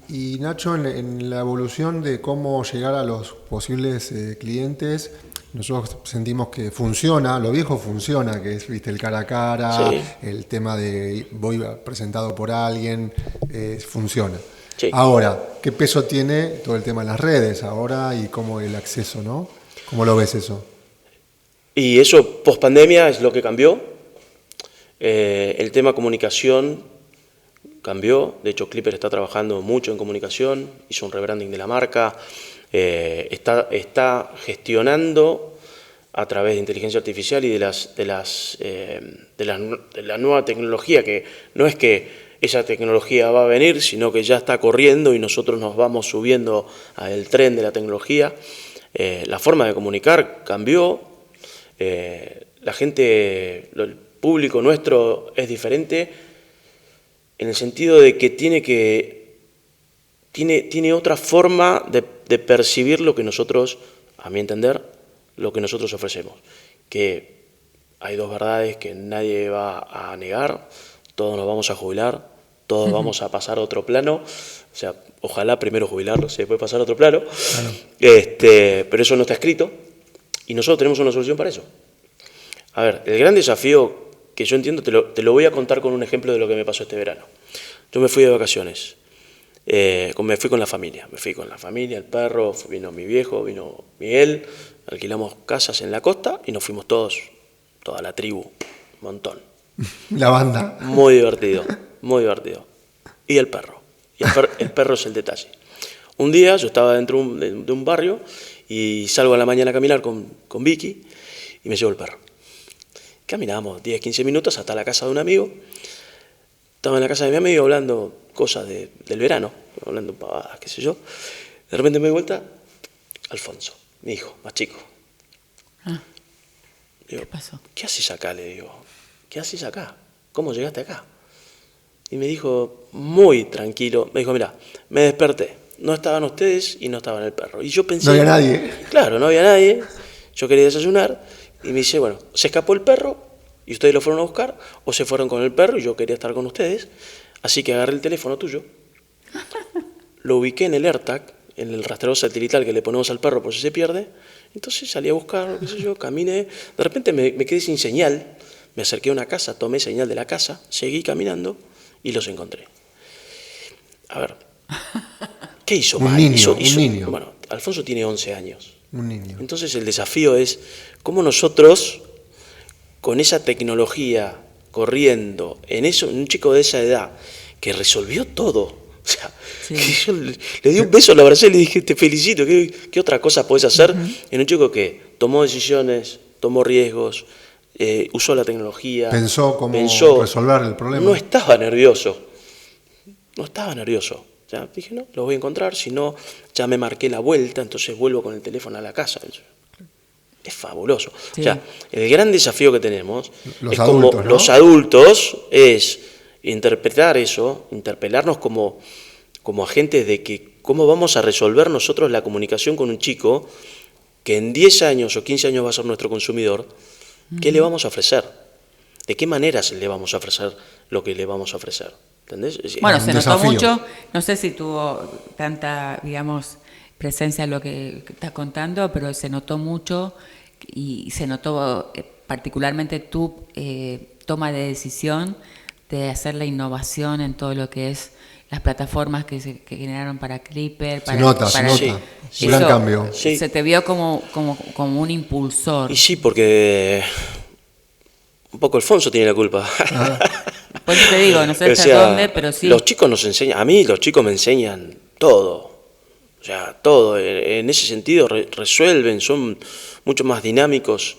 Y Nacho, en la evolución de cómo llegar a los posibles clientes, nosotros sentimos que funciona, lo viejo funciona, que es, viste, el cara a cara, sí. El tema de voy presentado por alguien, funciona. Sí. Ahora, ¿qué peso tiene todo el tema de las redes ahora y cómo el acceso, ¿no? ¿Cómo lo ves eso? Y eso, post pandemia, es lo que cambió. El tema comunicación cambió. De hecho, Clipper está trabajando mucho en comunicación, hizo un rebranding de la marca, está gestionando a través de inteligencia artificial y de la nueva tecnología, que no es que esa tecnología va a venir, sino que ya está corriendo y nosotros nos vamos subiendo al tren de la tecnología. La forma de comunicar cambió, la gente, el público nuestro es diferente en el sentido de que tiene otra forma de percibir lo que nosotros, a mi entender, lo que nosotros ofrecemos. Que hay dos verdades que nadie va a negar: todos nos vamos a jubilar, todos vamos a pasar a otro plano, o sea, ojalá primero jubilarlos y después pasar a otro plano, pero eso no está escrito y nosotros tenemos una solución para eso. A ver, el gran desafío que yo entiendo, te lo voy a contar con un ejemplo de lo que me pasó este verano. Yo me fui de vacaciones, me fui con la familia, el perro, vino mi viejo, vino Miguel, alquilamos casas en la costa y nos fuimos toda la tribu, un montón. La banda. Muy divertido, muy divertido. Y el perro. El perro es el detalle. Un día yo estaba dentro de un barrio y salgo a la mañana a caminar con Vicky y me llevo el perro. Caminamos 10, 15 minutos hasta la casa de un amigo. Estaba en la casa de mi amigo hablando cosas del verano, hablando pavadas, qué sé yo. De repente me doy vuelta, Alfonso, mi hijo, más chico. Digo, ¿qué pasó? ¿Qué haces acá? Le digo, ¿qué haces acá? ¿Cómo llegaste acá? Y me dijo, muy tranquilo, me dijo, mira, me desperté, no estaban ustedes y no estaban el perro. Y yo pensé... No había nadie. Claro, no había nadie, yo quería desayunar, y me dice, bueno, se escapó el perro y ustedes lo fueron a buscar, o se fueron con el perro y yo quería estar con ustedes, así que agarré el teléfono tuyo, lo ubiqué en el AirTag, en el rastreador satelital que le ponemos al perro por si se pierde, entonces salí a buscar, qué sé yo, caminé, de repente me quedé sin señal, me acerqué a una casa, tomé señal de la casa, seguí caminando y los encontré. A ver, ¿qué hizo mal? Un niño. Bueno, Alfonso tiene 11 años. Un niño. Entonces el desafío es cómo nosotros, con esa tecnología corriendo, un chico de esa edad, que resolvió todo. O sea, sí. Que yo le di un beso, lo abracé y le dije, te felicito, ¿qué otra cosa podés hacer? En un chico que tomó decisiones, tomó riesgos, usó la tecnología. Pensó cómo resolver el problema. No estaba nervioso. O sea, dije, no, lo voy a encontrar, si no, ya me marqué la vuelta, entonces vuelvo con el teléfono a la casa. Es fabuloso. Sí. O sea, el gran desafío que tenemos es como los adultos, es interpretar eso, interpelarnos como agentes de que cómo vamos a resolver nosotros la comunicación con un chico que en 10 años o 15 años va a ser nuestro consumidor. ¿Qué le vamos a ofrecer? ¿De qué maneras le vamos a ofrecer lo que le vamos a ofrecer? ¿Entendés? Bueno, se notó mucho, no sé si tuvo tanta, digamos, presencia en lo que estás contando, pero se notó mucho y se notó particularmente tu toma de decisión de hacer la innovación en todo lo que es las plataformas que generaron para Clipper. Se nota. Sí. Un gran cambio. Sí. Se te vio como un impulsor. Y sí, porque un poco Alfonso tiene la culpa. Por eso te digo, no sé O hasta sea, dónde, pero sí. los chicos nos enseñan, a mí los chicos me enseñan todo. O sea, todo. En ese sentido resuelven, son mucho más dinámicos,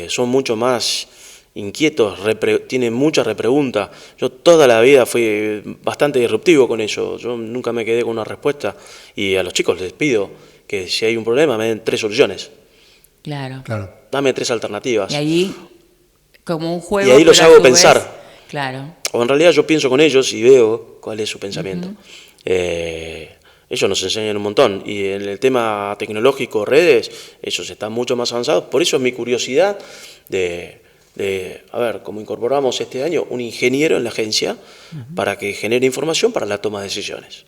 son mucho más inquietos, tienen mucha repregunta. Yo toda la vida fui bastante disruptivo con eso. Yo nunca me quedé con una respuesta. Y a los chicos les pido que si hay un problema me den 3 soluciones. Claro. Dame 3 alternativas. Y ahí, como un juego. Y ahí los pero a hago su vez, pensar. claro. O en realidad yo pienso con ellos y veo cuál es su pensamiento. Ellos nos enseñan un montón. Y en el tema tecnológico, redes, ellos están mucho más avanzados. Por eso es mi curiosidad de a ver, cómo incorporamos este año un ingeniero en la agencia para que genere información para la toma de decisiones.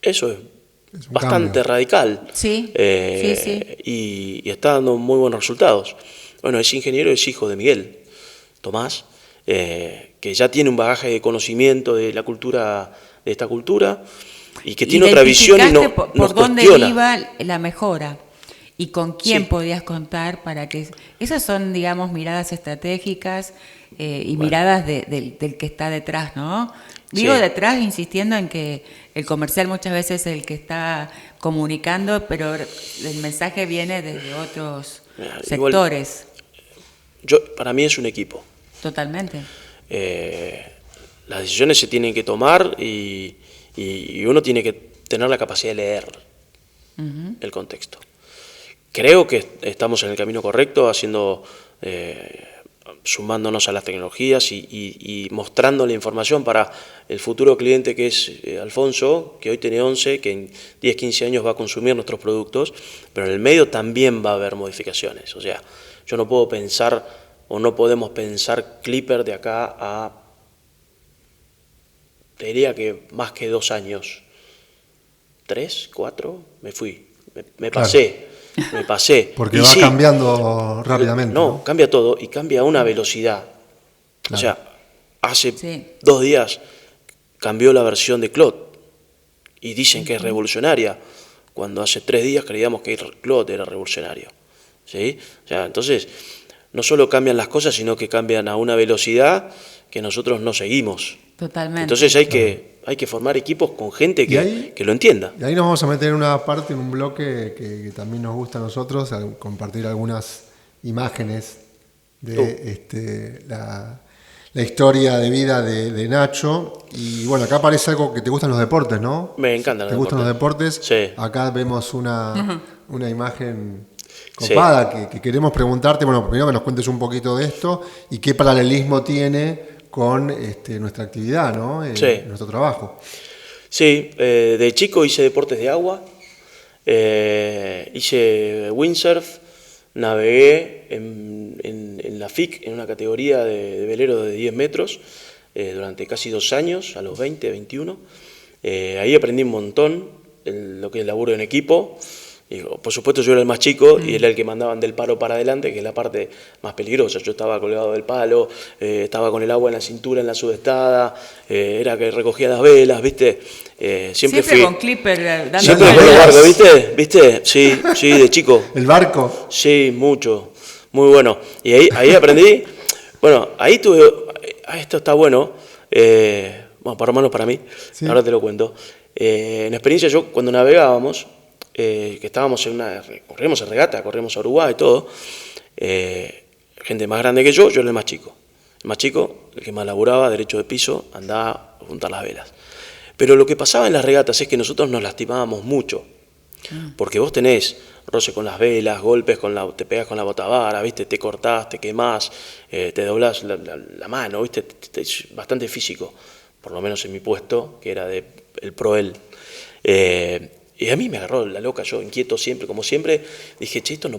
Eso es bastante cambio. radical. Sí, sí. Y está dando muy buenos resultados. Bueno, ese ingeniero es hijo de Miguel, Tomás, que ya tiene un bagaje de conocimiento de la cultura, de esta cultura, y que tiene otra visión y no por nos dónde cuestiona. iba la mejora y con quién Sí. podías contar para que... Esas son, digamos, miradas estratégicas y miradas del que está detrás, ¿no? Digo Sí. detrás insistiendo en que el comercial muchas veces es el que está comunicando, pero el mensaje viene desde otros Igual, sectores. Para mí es un equipo. Totalmente. Las decisiones se tienen que tomar y uno tiene que tener la capacidad de leer el contexto. Creo que estamos en el camino correcto, haciendo, sumándonos a las tecnologías y mostrando la información para el futuro cliente que es Alfonso, que hoy tiene 11, que en 10, 15 años va a consumir nuestros productos, pero en el medio también va a haber modificaciones. O sea, yo no puedo pensar o no podemos pensar Clipper de acá a, te diría que más que 2 años, 3, 4, me fui, me pasé. Me pasé. Porque y va sí, cambiando rápidamente. No, cambia todo y cambia a una velocidad. Claro. O sea, hace Sí. 2 días cambió la versión de Claude y dicen que es revolucionaria, cuando hace 3 días creíamos que Claude era revolucionario. ¿Sí? O sea, entonces, no solo cambian las cosas, sino que cambian a una velocidad que nosotros no seguimos. Totalmente. Entonces hay que formar equipos con gente que lo entienda. Y ahí nos vamos a meter en una parte, en un bloque que también nos gusta a nosotros, a compartir algunas imágenes de la historia de vida de Nacho. Y bueno, acá aparece algo que te gustan los deportes, ¿no? Me encantan los ¿Te gustan los deportes? Sí. Acá vemos una imagen copada que queremos preguntarte. Bueno, primero que nos cuentes un poquito de esto y qué paralelismo tiene con nuestra actividad, ¿no? Sí. Nuestro trabajo. Sí, de chico hice deportes de agua, hice windsurf, navegué en la FIC, en una categoría de velero de 10 metros, durante casi 2 años, a los 20, 21. Ahí aprendí un montón lo que es el laburo en equipo. Y, por supuesto yo era el más chico y era el que mandaban del palo para adelante, que es la parte más peligrosa. Yo estaba colgado del palo, estaba con el agua en la cintura, en la sudestada, era que recogía las velas, ¿viste? Siempre fui con Clipper dando siempre las con los velas. barcos, ¿viste? Sí, de chico. ¿El barco? Sí, mucho, muy bueno. Y ahí aprendí, bueno, ahí tuve, esto está bueno, bueno, por lo menos para mí, Sí. ahora te lo cuento. En experiencia yo, cuando navegábamos, que estábamos corríamos en regata, corríamos a Uruguay y todo, gente más grande que yo era el más chico. El más chico, el que más laburaba, derecho de piso, andaba a juntar las velas. Pero lo que pasaba en las regatas es que nosotros nos lastimábamos mucho. Porque vos tenés roce con las velas, golpes te pegas con la botavara, ¿viste? Te cortás, te quemás, te doblás la mano, ¿viste? Es bastante físico, por lo menos en mi puesto, que era el Proel. Y a mí me agarró la loca, yo inquieto siempre, como siempre, dije, che, esto no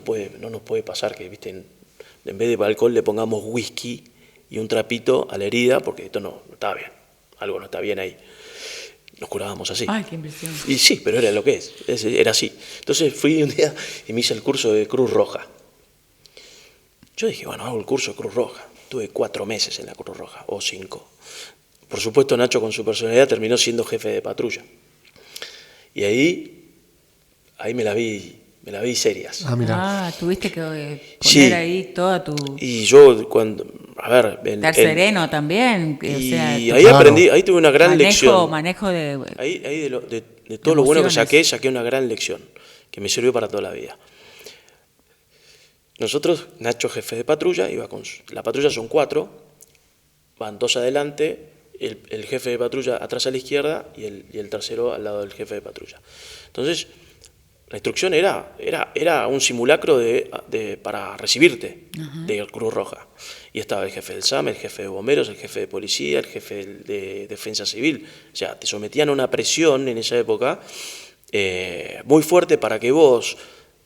nos puede pasar, que ¿viste? En vez de alcohol le pongamos whisky y un trapito a la herida, porque esto no está bien, algo no está bien ahí. Nos curábamos así. Ay, qué impresión. Y sí, pero era lo que era así. Entonces fui un día y me hice el curso de Cruz Roja. Yo dije, bueno, hago el curso de Cruz Roja. Tuve 4 meses en la Cruz Roja, o 5. Por supuesto, Nacho con su personalidad terminó siendo jefe de patrulla. Y ahí me la vi me la vi serias. Ah, mira. Tuviste que poner Sí. ahí toda tu... Y yo cuando, a ver, Estar sereno también, o y sea, ahí Claro. aprendí, ahí tuve una gran lección. manejo de... Ahí de todo lo bueno que emociones. saqué una gran lección, que me sirvió para toda la vida. Nosotros, Nacho, jefe de patrulla, iba con la patrulla son 4, van 2 adelante, el jefe de patrulla atrás a la izquierda y el tercero al lado del jefe de patrulla. Entonces, la instrucción era un simulacro para recibirte de Cruz Roja. Y estaba el jefe del SAM, el jefe de bomberos, el jefe de policía, el jefe de defensa civil. O sea, te sometían a una presión en esa época muy fuerte para que vos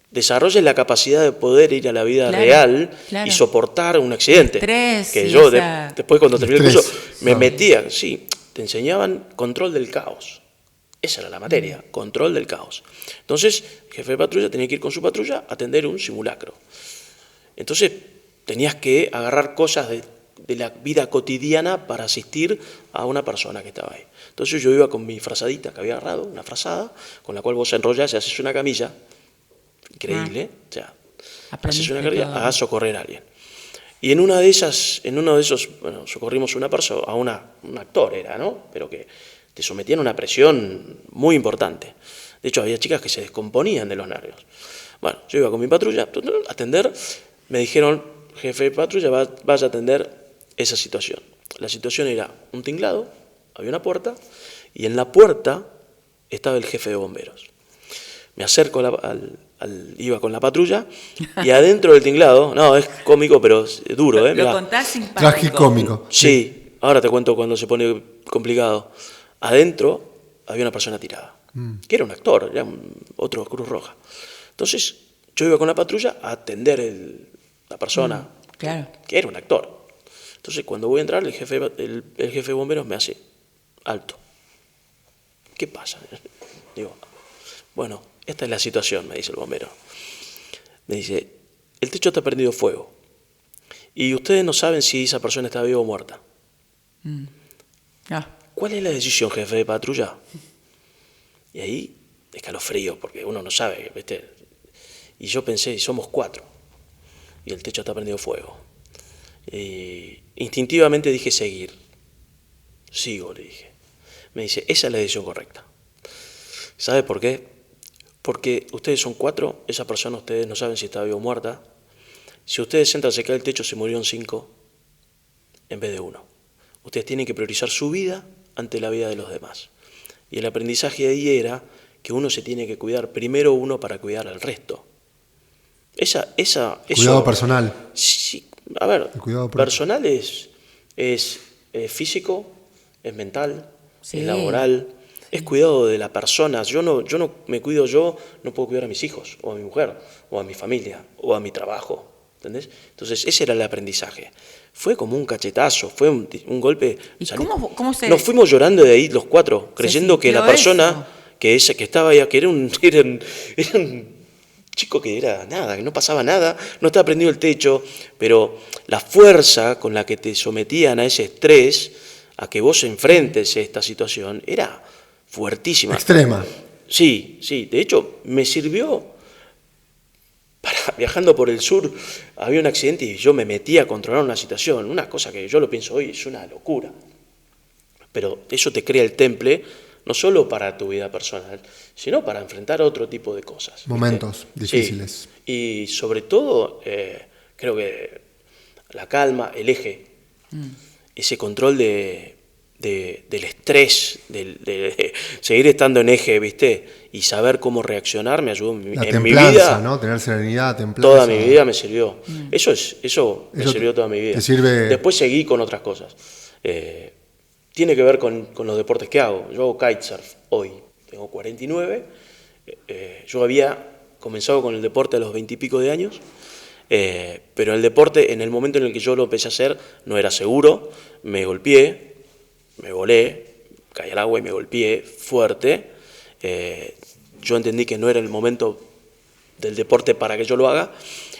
desarrolles la capacidad de poder ir a la vida real y soportar un accidente. Estrés que y yo esa... después cuando terminé el curso me No. metía, sí, te enseñaban control del caos. Esa era la materia, control del caos. Entonces, el jefe de patrulla tenía que ir con su patrulla a atender un simulacro. Entonces, tenías que agarrar cosas de la vida cotidiana para asistir a una persona que estaba ahí. Entonces yo iba con mi frazadita que había agarrado, una frazada, con la cual vos enrollás y haces una camilla, increíble, o sea, haces una camilla a socorrer a alguien. Y en uno de esos, bueno, socorrimos una persona, a un actor era, ¿no? Pero que te sometían a una presión muy importante. De hecho, había chicas que se descomponían de los nervios. Bueno, yo iba con mi patrulla a atender, me dijeron, jefe de patrulla, vaya a atender esa situación. La situación era un tinglado, había una puerta, y en la puerta estaba el jefe de bomberos. Me acerco iba con la patrulla, y adentro del tinglado, no, es cómico, pero es duro, Lo contás simpático. Tragicómico. Sí, ahora te cuento cuando se pone complicado. Adentro había una persona tirada, que era un actor, era otro Cruz Roja. Entonces, yo iba con la patrulla a atender la persona, Claro. que era un actor. Entonces, cuando voy a entrar, el jefe de bomberos me hace, alto. ¿Qué pasa? Digo, bueno, esta es la situación, me dice el bombero. Me dice, el techo está prendido fuego. Y ustedes no saben si esa persona está viva o muerta. ¿Cuál es la decisión, jefe de patrulla? Y ahí, escalofrío, porque uno no sabe, ¿viste? Y yo pensé, somos 4. Y el techo está prendido fuego. Instintivamente dije, seguir. Sigo, le dije. Me dice, esa es la decisión correcta. ¿Sabe por qué? Porque ustedes son 4, esa persona ustedes no saben si está viva o muerta. Si ustedes entran, se cae el techo, se murieron 5 en vez de 1. Ustedes tienen que priorizar su vida ante la vida de los demás. Y el aprendizaje ahí era que uno se tiene que cuidar primero uno para cuidar al resto. Cuidado personal. Sí, a ver, El cuidado personal es físico, es mental, Sí. es laboral, es cuidado de la persona. Yo no me cuido yo, no puedo cuidar a mis hijos, o a mi mujer, o a mi familia, o a mi trabajo. ¿Entendés? Entonces, ese era el aprendizaje. Fue como un cachetazo, fue un golpe. ¿Y cómo se...? Nos fuimos llorando de ahí los 4, creyendo que la sintió persona que estaba ahí, que era un chico que era nada, que no pasaba nada, no estaba prendido el techo, pero la fuerza con la que te sometían a ese estrés, a que vos enfrentes esta situación, era fuertísima. Extrema. Sí, de hecho me sirvió viajando por el sur, había un accidente y yo me metí a controlar una situación, una cosa que yo lo pienso hoy, es una locura. Pero eso te crea el temple, no solo para tu vida personal, sino para enfrentar otro tipo de cosas. Momentos ¿viste? difíciles. Sí. Y sobre todo, creo que la calma, el eje, ese control del estrés, de seguir estando en eje, ¿viste? Y saber cómo reaccionar me ayudó en mi vida. ¿no? Tener serenidad, templanza. Toda mi vida me sirvió. Eso me sirvió toda mi vida. Te sirve... Después seguí con otras cosas. Tiene que ver con los deportes que hago. Yo hago kitesurf hoy, tengo 49. Yo había comenzado con el deporte a los 20 y pico de años, pero el deporte, en el momento en el que yo lo empecé a hacer, no era seguro. Me golpeé, me volé, caí al agua y me golpeé fuerte. Yo entendí que no era el momento del deporte para que yo lo haga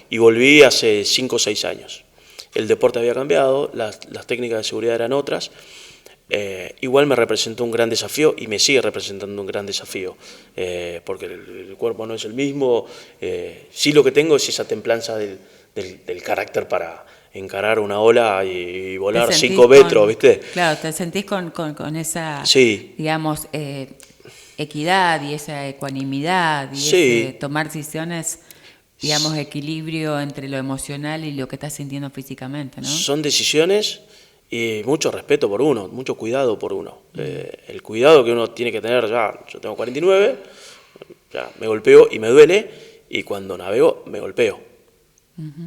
y volví hace 5 o 6 años. El deporte había cambiado, las técnicas de seguridad eran otras. igual me representó un gran desafío y me sigue representando un gran desafío, porque el cuerpo no es el mismo. Sí, lo que tengo es esa templanza del carácter para encarar una ola y volar 5 metros, ¿viste? Claro, te sentís con esa, sí. digamos, equidad y esa ecuanimidad y sí. ese tomar decisiones, digamos, equilibrio entre lo emocional y lo que estás sintiendo físicamente, ¿no? Son decisiones y mucho respeto por uno, mucho cuidado por uno. El cuidado que uno tiene que tener ya, yo tengo 49, ya me golpeo y me duele, y cuando navego me golpeo.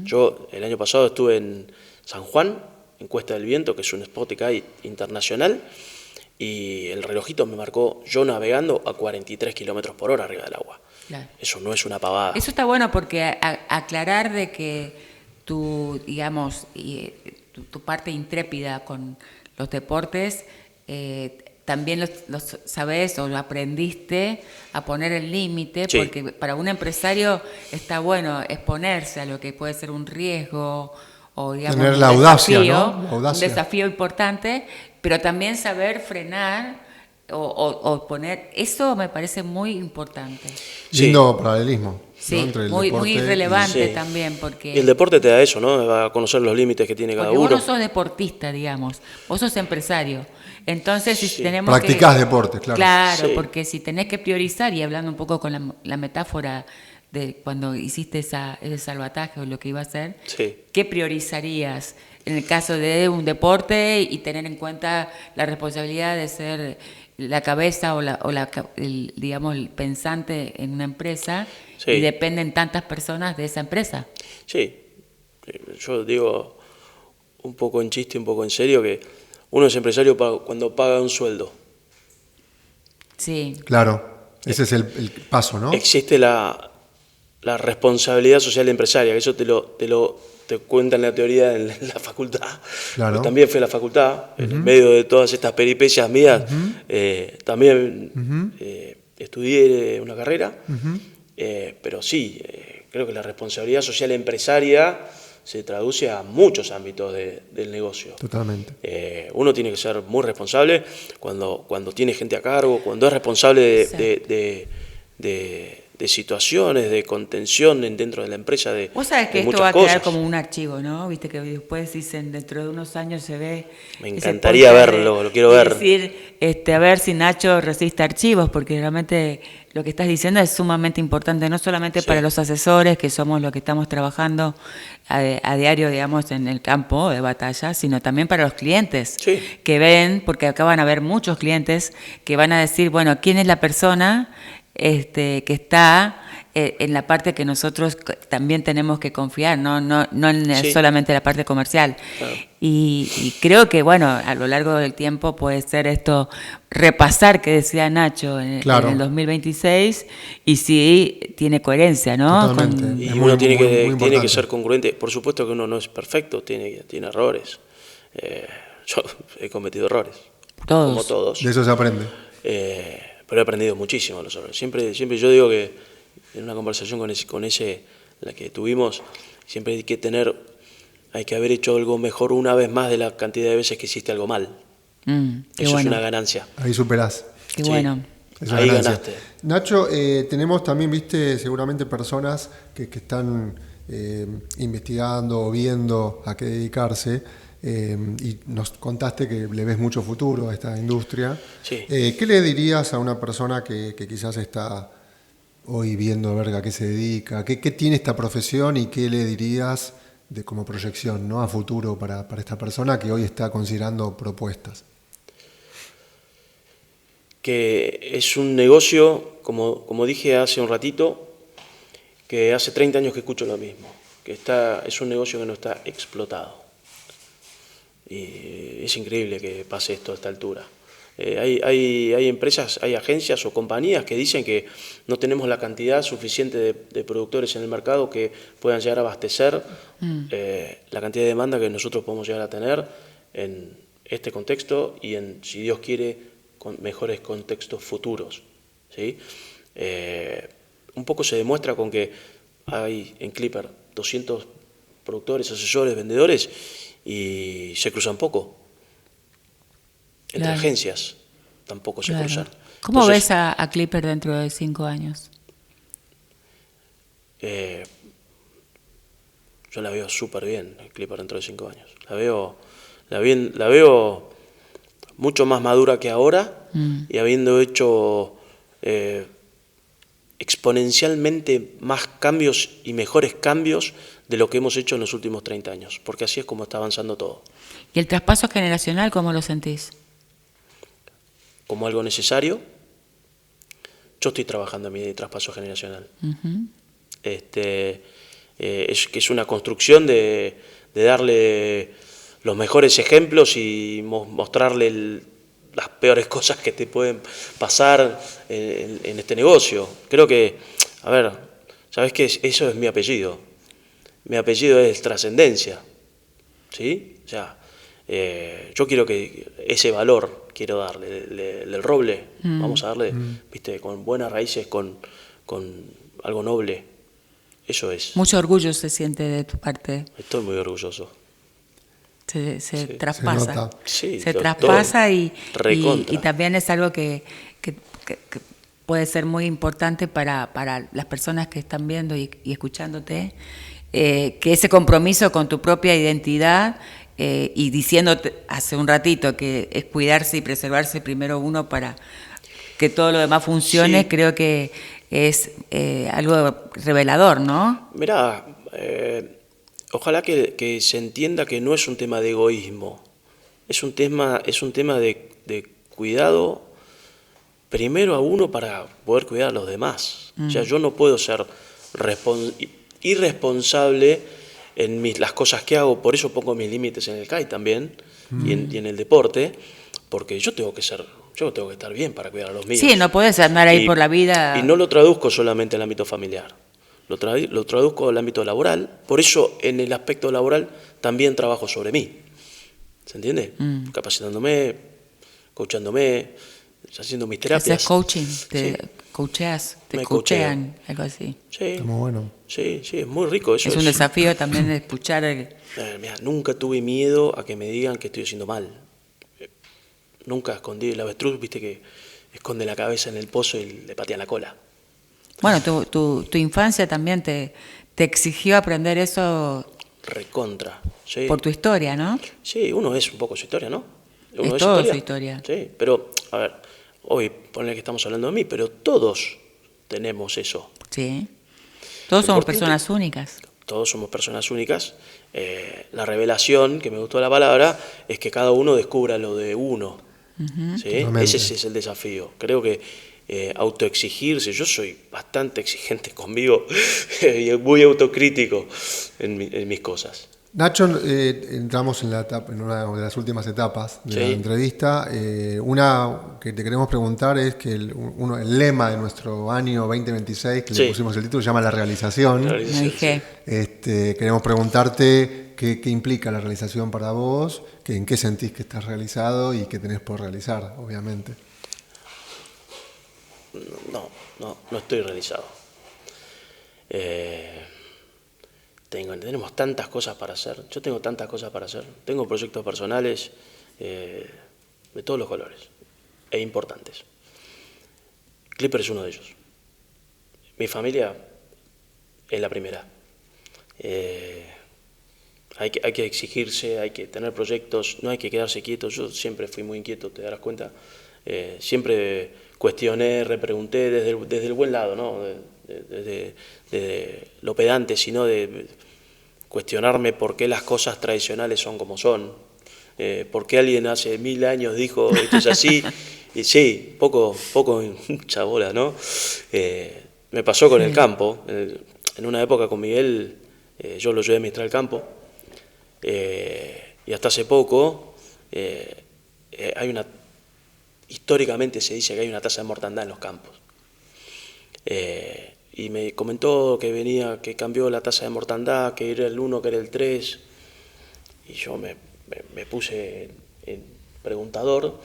Yo el año pasado estuve en San Juan, en Cuesta del Viento, que es un spot que hay internacional, y el relojito me marcó yo navegando a 43 kilómetros por hora arriba del agua. Claro. Eso no es una pavada. Eso está bueno porque aclarar de que tu, digamos, tu parte intrépida con los deportes, también los sabés o lo aprendiste a poner el límite, sí. Porque para un empresario está bueno exponerse a lo que puede ser un riesgo o, digamos, tener la audacia, ¿no? Un desafío importante, pero también saber frenar o poner, eso me parece muy importante. Lindo paralelismo. Sí, ¿no? Entre el muy relevante sí. también, porque... Y el deporte te da eso, ¿no? Va a conocer los límites que tiene cada uno. Vos no sos deportista, digamos, vos sos empresario. Entonces, si sí. tenemos Practicás deporte, claro. Claro, sí. porque si tenés que priorizar, y hablando un poco con la metáfora de cuando hiciste ese salvataje o lo que iba a hacer, sí. ¿Qué priorizarías en el caso de un deporte y tener en cuenta la responsabilidad de ser la cabeza o digamos, el pensante en una empresa? Sí. Y dependen tantas personas de esa empresa. Sí, yo digo un poco en chiste, un poco en serio, que uno es empresario cuando paga un sueldo. Sí. Claro, ese es el paso, ¿no? Existe la responsabilidad social empresaria, que eso te cuenta en la teoría en la facultad. Claro. Yo también fui a la facultad, en medio de todas estas peripecias mías, también estudié una carrera. Pero sí, creo que la responsabilidad social empresaria se traduce a muchos ámbitos del negocio. Totalmente. Uno tiene que ser muy responsable cuando tiene gente a cargo, cuando es responsable de situaciones, de contención dentro de la empresa. Vos sabés que esto va a quedar como un archivo, ¿no? Viste que después dicen, dentro de unos años se ve... Me encantaría verlo, lo quiero ver. Decir, a ver si Nacho resiste archivos, porque realmente lo que estás diciendo es sumamente importante, no solamente para los asesores, que somos los que estamos trabajando a diario, digamos, en el campo de batalla, sino también para los clientes que ven, porque acá van a haber muchos clientes que van a decir, bueno, ¿quién es la persona que está en la parte que nosotros también tenemos que confiar, no en solamente la parte comercial? Claro. Y creo que, bueno, a lo largo del tiempo puede ser esto, repasar, que decía Nacho, en el 2026, y sí tiene coherencia, ¿no? Y uno tiene que ser congruente. Por supuesto que uno no es perfecto, tiene errores. Yo he cometido errores. Todos. Como todos. De eso se aprende. Pero he aprendido muchísimo los errores. Siempre yo digo que en una conversación con ese la que tuvimos, siempre hay que haber hecho algo mejor una vez más de la cantidad de veces que hiciste algo mal. Eso es una ganancia. Ahí superás. Qué bueno. Ahí ganaste. Nacho, tenemos también, viste, seguramente personas que están investigando o viendo a qué dedicarse. Y nos contaste que le ves mucho futuro a esta industria. Sí. ¿Qué le dirías a una persona que quizás está hoy viendo a ver a qué se dedica? ¿Qué tiene esta profesión y qué le dirías como proyección, ¿no? A futuro para esta persona que hoy está considerando propuestas? Que es un negocio, como dije hace un ratito, que hace 30 años que escucho lo mismo, que es un negocio que no está explotado. Y es increíble que pase esto a esta altura. Hay empresas, hay agencias o compañías que dicen que no tenemos la cantidad suficiente de productores en el mercado que puedan llegar a abastecer la cantidad de demanda que nosotros podemos llegar a tener en este contexto y si Dios quiere, con mejores contextos futuros. ¿Sí? Un poco se demuestra con que hay en Clipper 200 productores, asesores, vendedores, y se cruzan poco. entre agencias tampoco se cruzan. ¿Cómo Entonces, ves a Clipper dentro de 5 años? Yo la veo súper bien, el Clipper dentro de 5 años. La veo mucho más madura que ahora y habiendo hecho exponencialmente más cambios y mejores cambios de lo que hemos hecho en los últimos 30 años, porque así es como está avanzando todo. ¿Y el traspaso generacional cómo lo sentís? Como algo necesario, yo estoy trabajando en mi traspaso generacional. Es que es una construcción de darle los mejores ejemplos y mostrarle las peores cosas que te pueden pasar en este negocio. Creo que, a ver, ¿sabes qué? Eso es mi apellido. Mi apellido es Trascendencia, ¿sí? O sea, yo quiero que ese valor, quiero darle, el roble, vamos a darle, viste, con buenas raíces, con algo noble. Eso es. Mucho orgullo se siente de tu parte. Estoy muy orgulloso. Se Sí. traspasa. Se nota. Sí, se todo, traspasa y recontra. también es algo que puede ser muy importante para las personas que están viendo y escuchándote, que ese compromiso con tu propia identidad y diciéndote hace un ratito que es cuidarse y preservarse primero uno para que todo lo demás funcione, Sí. creo que es algo revelador, ¿no? Mirá, ojalá que se entienda que no es un tema de egoísmo, es un tema de cuidado primero a uno para poder cuidar a los demás. O sea, yo no puedo ser irresponsable en las cosas que hago, por eso pongo mis límites en el CAI también y en el deporte, porque yo tengo que estar bien para cuidar a los míos. Sí, no podés andar ahí por la vida. Y no lo traduzco solamente al ámbito familiar, lo traduzco al ámbito laboral, por eso en el aspecto laboral también trabajo sobre mí, ¿se entiende? Capacitándome, coachándome, haciendo mis terapias. Haces coaching, Sí. te Me coachean, algo así. Sí, Está muy bueno. sí, es muy rico eso. Es un desafío también escuchar Mirá, nunca tuve miedo a que me digan que estoy haciendo mal. Nunca escondí el avestruz, viste que esconde la cabeza en el pozo y le patean la cola. Bueno, tu infancia también te exigió aprender eso Recontra, sí. por tu historia, ¿no? Sí, uno es un poco su historia, ¿no? Uno Es todo su historia. Sí, pero, a ver, hoy ponle que estamos hablando de mí, pero todos tenemos eso. Sí. Todos somos Importante. personas únicas. Todos somos personas únicas. La revelación, que me gustó la palabra, es que cada uno descubra lo de uno. ¿Sí? Totalmente. Ese es el desafío. Creo que autoexigirse, yo soy bastante exigente conmigo y muy autocrítico en mis cosas. Nacho, entramos en una de las últimas etapas de Sí. la entrevista. Una que te queremos preguntar es que el lema de nuestro año 2026, que Sí. le pusimos el título, se llama La Realización. La Me dije, Queremos preguntarte qué implica la realización para vos, en qué sentís que estás realizado y qué tenés por realizar, obviamente. No estoy realizado. Tenemos tantas cosas para hacer. Yo tengo tantas cosas para hacer. Tengo proyectos personales de todos los colores e importantes. Clipper es uno de ellos. Mi familia es la primera. Hay que exigirse, hay que tener proyectos, no hay que quedarse quietos. Yo siempre fui muy inquieto, te darás cuenta. Siempre cuestioné, repregunté desde el buen lado, ¿no? Desde lo pedante, sino de cuestionarme por qué las cosas tradicionales son como son, por qué alguien hace 1000 años dijo esto es así, y sí, poco mucha bola, ¿no? Me pasó con el campo, en una época con Miguel yo lo llevé a administrar el campo, y hasta hace poco históricamente se dice que hay una tasa de mortandad en los campos. Y me comentó que cambió la tasa de mortandad, que era el 1, que era el 3, y yo me puse en preguntador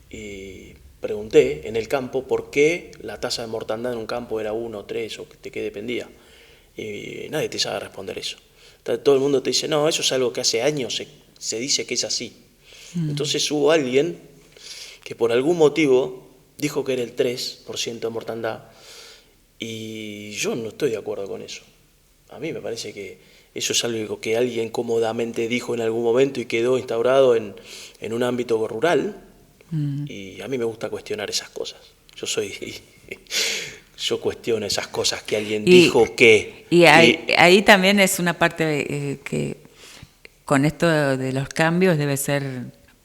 y pregunté en el campo por qué la tasa de mortandad en un campo era 1, 3 o de qué dependía. Y nadie te sabe responder eso. Todo el mundo te dice, no, eso es algo que hace años se dice que es así. Entonces hubo alguien que por algún motivo dijo que era el 3% de mortandad, y yo no estoy de acuerdo con eso. A mí me parece que eso es algo que alguien cómodamente dijo en algún momento y quedó instaurado en un ámbito rural, y a mí me gusta cuestionar esas cosas. Yo cuestiono esas cosas que alguien dijo que... Y ahí también es una parte que con esto de los cambios debe ser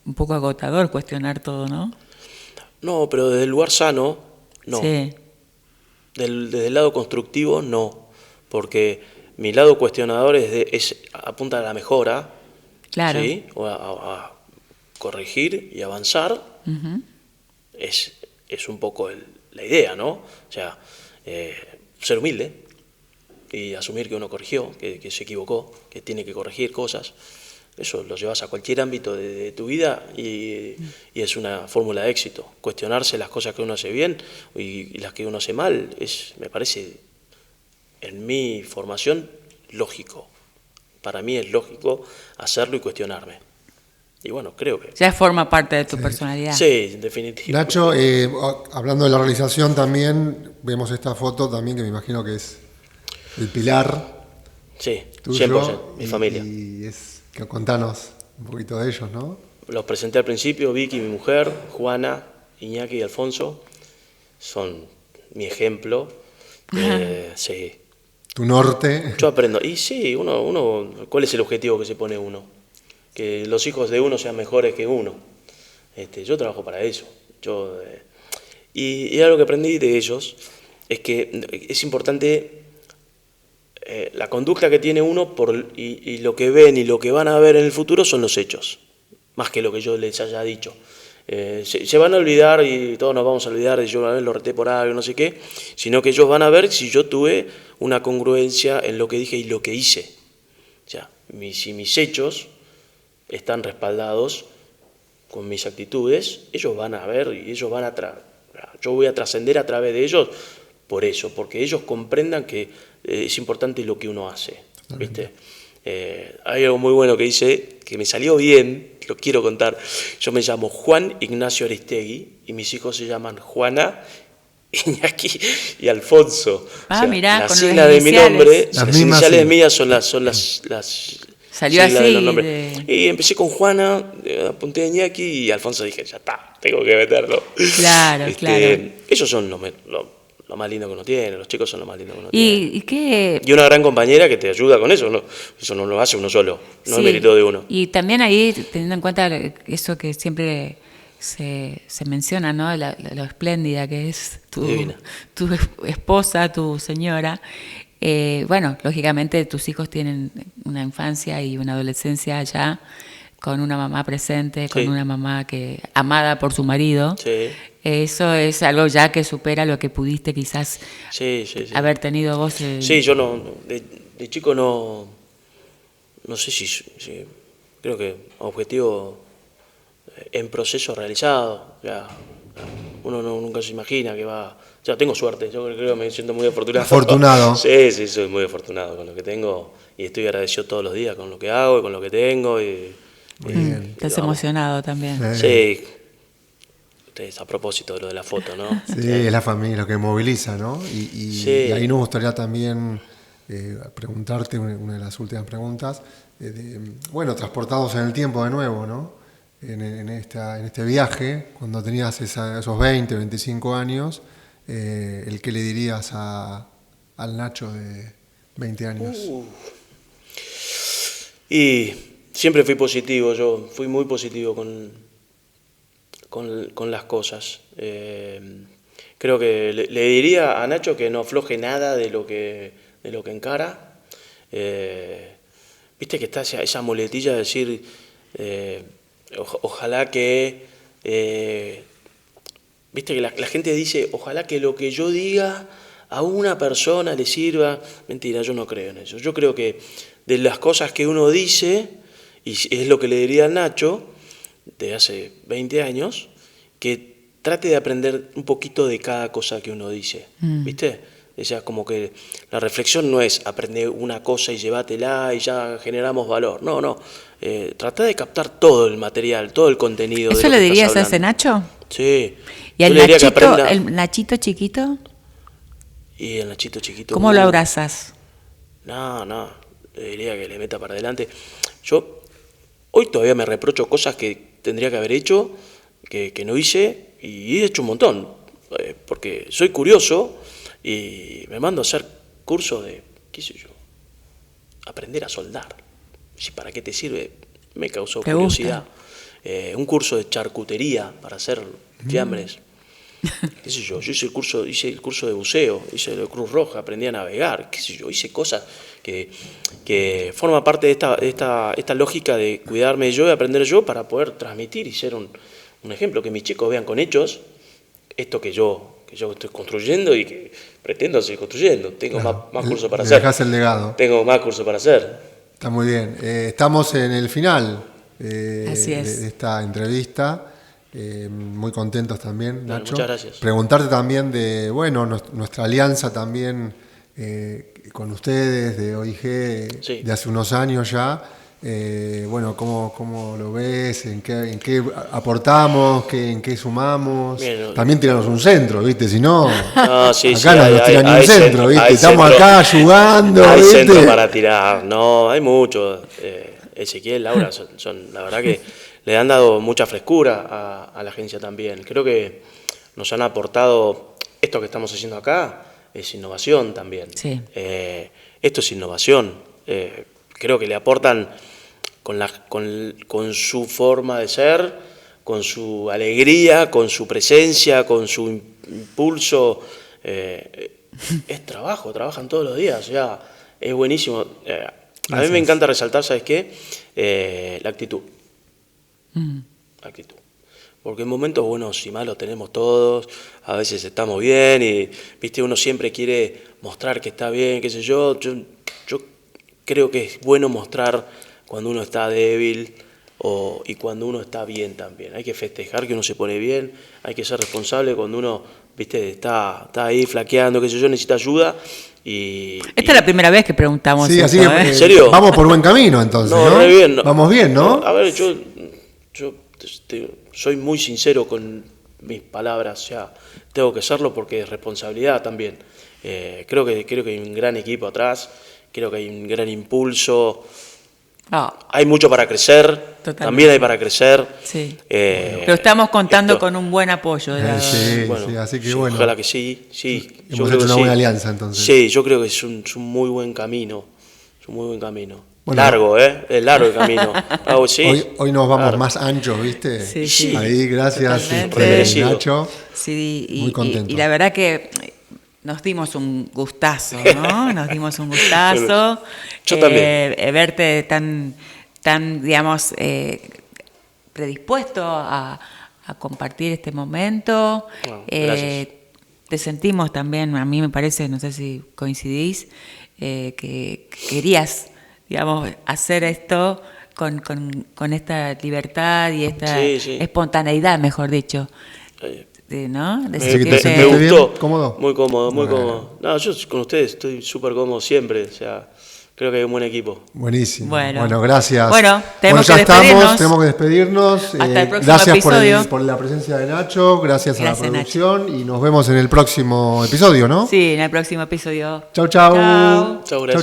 un poco agotador cuestionar todo, ¿no? No, pero desde el lugar sano, no. Sí. Desde el lado constructivo, no. Porque mi lado cuestionador apunta a la mejora, Claro. ¿sí? O a corregir y avanzar. Uh-huh. Es un poco la idea, ¿no? O sea, ser humilde y asumir que uno corrigió, que se equivocó, que tiene que corregir cosas. Eso lo llevas a cualquier ámbito de tu vida y es una fórmula de éxito. Cuestionarse las cosas que uno hace bien y las que uno hace mal me parece, en mi formación, lógico. Para mí es lógico hacerlo y cuestionarme. Y bueno, creo que... Ya forma parte de tu personalidad. Sí, en definitiva. Nacho, hablando de la realización también, vemos esta foto también que me imagino que es el pilar Sí, tuyo, 100%, mi familia. Contanos un poquito de ellos, ¿no? Los presenté al principio, Vicky, mi mujer, Juana, Iñaki y Alfonso, son mi ejemplo. Sí. Tu norte. Yo aprendo. Y sí, uno, ¿cuál es el objetivo que se pone uno? Que los hijos de uno sean mejores que uno. Yo trabajo para eso. Y algo que aprendí de ellos es que es importante la conducta que tiene uno y lo que ven y lo que van a ver en el futuro son los hechos, más que lo que yo les haya dicho. Se van a olvidar y todos nos vamos a olvidar de yo una vez lo reté por algo, no sé qué, sino que ellos van a ver si yo tuve una congruencia en lo que dije y lo que hice. O sea, si mis hechos están respaldados con mis actitudes, ellos van a ver y ellos yo voy a trascender a través de ellos por eso, porque ellos comprendan que es importante lo que uno hace, ¿viste? Hay algo muy bueno que dice, que me salió bien, lo quiero contar. Yo me llamo Juan Ignacio Aristegui y mis hijos se llaman Juana, Iñaki y Alfonso. Mirá, la con sigla los de mi iniciales. nombre, Las las mismas, iniciales sí. mías son las Salió siglas así. de los nombres. Y empecé con Juana, apunté a Iñaki y Alfonso dije, ya está, tengo que meterlo. Claro, claro. Ellos son lo más lindo que uno tiene, los chicos son lo más lindo que uno tiene. ¿Y qué? Y una gran compañera que te ayuda con eso, ¿no? Eso no lo hace uno solo, no es mérito de uno. Y también ahí, teniendo en cuenta eso que siempre se menciona, ¿no? Lo espléndida que es tu esposa, tu señora. Bueno, lógicamente tus hijos tienen una infancia y una adolescencia allá con una mamá presente, con una mamá amada por su marido. Sí. Eso es algo ya que supera lo que pudiste quizás Sí. haber tenido vos. Sí, yo de chico no sé si creo que objetivo en proceso realizado. Ya, uno nunca se imagina que va... Ya tengo suerte, yo creo que me siento muy afortunado. Afortunado. Sí, soy muy afortunado con lo que tengo y estoy agradecido todos los días con lo que hago y con lo que tengo. Muy bien. Estás emocionado también. Sí. A propósito de lo de la foto, ¿no? Sí, es la familia lo que moviliza, ¿no? Y ahí nos gustaría también preguntarte una de las últimas preguntas. Bueno, transportados en el tiempo de nuevo, ¿no? En este viaje, cuando tenías esos 20, 25 años, ¿el qué le dirías al Nacho de 20 años? Y siempre fui positivo, yo fui muy positivo con las cosas. Creo que le diría a Nacho que no afloje nada de lo que encara. Viste que está esa muletilla de decir, ojalá que... viste que la gente dice, ojalá que lo que yo diga a una persona le sirva. Mentira, yo no creo en eso. Yo creo que de las cosas que uno dice, y es lo que le diría a Nacho, de hace 20 años, que trate de aprender un poquito de cada cosa que uno dice, ¿viste? O sea, como que la reflexión no es aprender una cosa y llévatela y ya generamos valor. No. Trata de captar todo el material, todo el contenido. ¿Eso de lo le que dirías estás a ese hablando. Nacho? Sí. ¿Y Yo el le diría que Nachito, aprenda- el Nachito chiquito? Y el Nachito chiquito. ¿Cómo lo abrazas? No, le diría que le meta para adelante. Yo hoy todavía me reprocho cosas que tendría que haber hecho, que no hice, y he hecho un montón, porque soy curioso y me mando a hacer cursos de, qué sé yo, aprender a soldar. Si ¿para qué te sirve? Me causó ¿Te curiosidad. Un curso de charcutería para hacer fiambres. Qué sé yo hice el curso de buceo, hice la Cruz Roja, aprendí a navegar, qué sé yo, hice cosas que forman parte de esta lógica de cuidarme yo y aprender yo para poder transmitir y ser un ejemplo, que mis chicos vean con hechos esto que yo estoy construyendo y que pretendo seguir construyendo. Tengo más cursos para hacer. Dejás el legado. Tengo más cursos para hacer. Está muy bien. Estamos en el final Así es. de esta entrevista. Muy contentos también, Bueno, Nacho. muchas gracias. Preguntarte también de, nuestra alianza también con ustedes, de OIG, Sí. de hace unos años ya. ¿Cómo lo ves? ¿En qué aportamos? ¿En qué sumamos? Bien, también tiranos un centro, ¿viste? Si no, Sí, acá sí, no nos tiran ni un centro, ¿viste? hay Estamos centro- acá ayudando, Hay ¿viste? centro para tirar, no, hay muchos. Ezequiel, Laura, son la verdad que le han dado mucha frescura a la agencia también. Creo que nos han aportado, esto que estamos haciendo acá es innovación también. Sí. Esto es innovación. Creo que le aportan con su forma de ser, con su alegría, con su presencia, con su impulso. Es trabajo, trabajan todos los días, o sea, es buenísimo. A mí me encanta resaltar, ¿sabes qué? La actitud. La actitud. Porque en momentos buenos y malos tenemos todos, a veces estamos bien y, viste, uno siempre quiere mostrar que está bien, qué sé yo. Yo creo que es bueno mostrar cuando uno está débil y cuando uno está bien también. Hay que festejar que uno se pone bien, hay que ser responsable cuando uno, viste, está ahí flaqueando, qué sé yo, necesita ayuda. Esta es la primera vez que preguntamos Sí, esto, así que ¿eh? ¿En serio? vamos por buen camino entonces, ¿no? Re bien, Vamos bien, ¿no? A ver, yo soy muy sincero con mis palabras, o sea, tengo que serlo porque es responsabilidad también. Creo que hay un gran equipo atrás, creo que hay un gran impulso. Hay mucho para crecer, Totalmente. También hay para crecer. Sí. Pero estamos contando con un buen apoyo. Sí, Bueno, así que sí, bueno. ojalá que sí. Hemos hecho una buena alianza entonces. Sí, yo creo que es un muy buen camino. Es un muy buen camino. Bueno, largo, es largo el camino. Sí, hoy nos vamos claro. más anchos, ¿viste? Sí, sí. Ahí, gracias, Totalmente. Nacho. Sí, Muy contento. y la verdad que nos dimos un gustazo, ¿no? Nos dimos un gustazo. Yo también. Verte tan digamos, predispuesto a compartir este momento. Gracias. Te sentimos también, a mí me parece, no sé si coincidís, que querías, digamos, hacer esto con esta libertad y esta espontaneidad, mejor dicho. ¿No? Me ¿Te gustó. bien? ¿Cómodo? Muy cómodo, muy Bueno. cómodo. No, yo con ustedes estoy súper cómodo siempre. O sea, creo que hay un buen equipo. Buenísimo. Bueno. Gracias. Bueno, tenemos ya que despedirnos. tenemos que despedirnos. Hasta el próximo gracias episodio. por la presencia de Nacho, gracias a la Gracias, producción y nos vemos en el próximo episodio, ¿no? Sí, en el próximo episodio. Chau, chau. Chau. Chau, gracias. Chau, chau.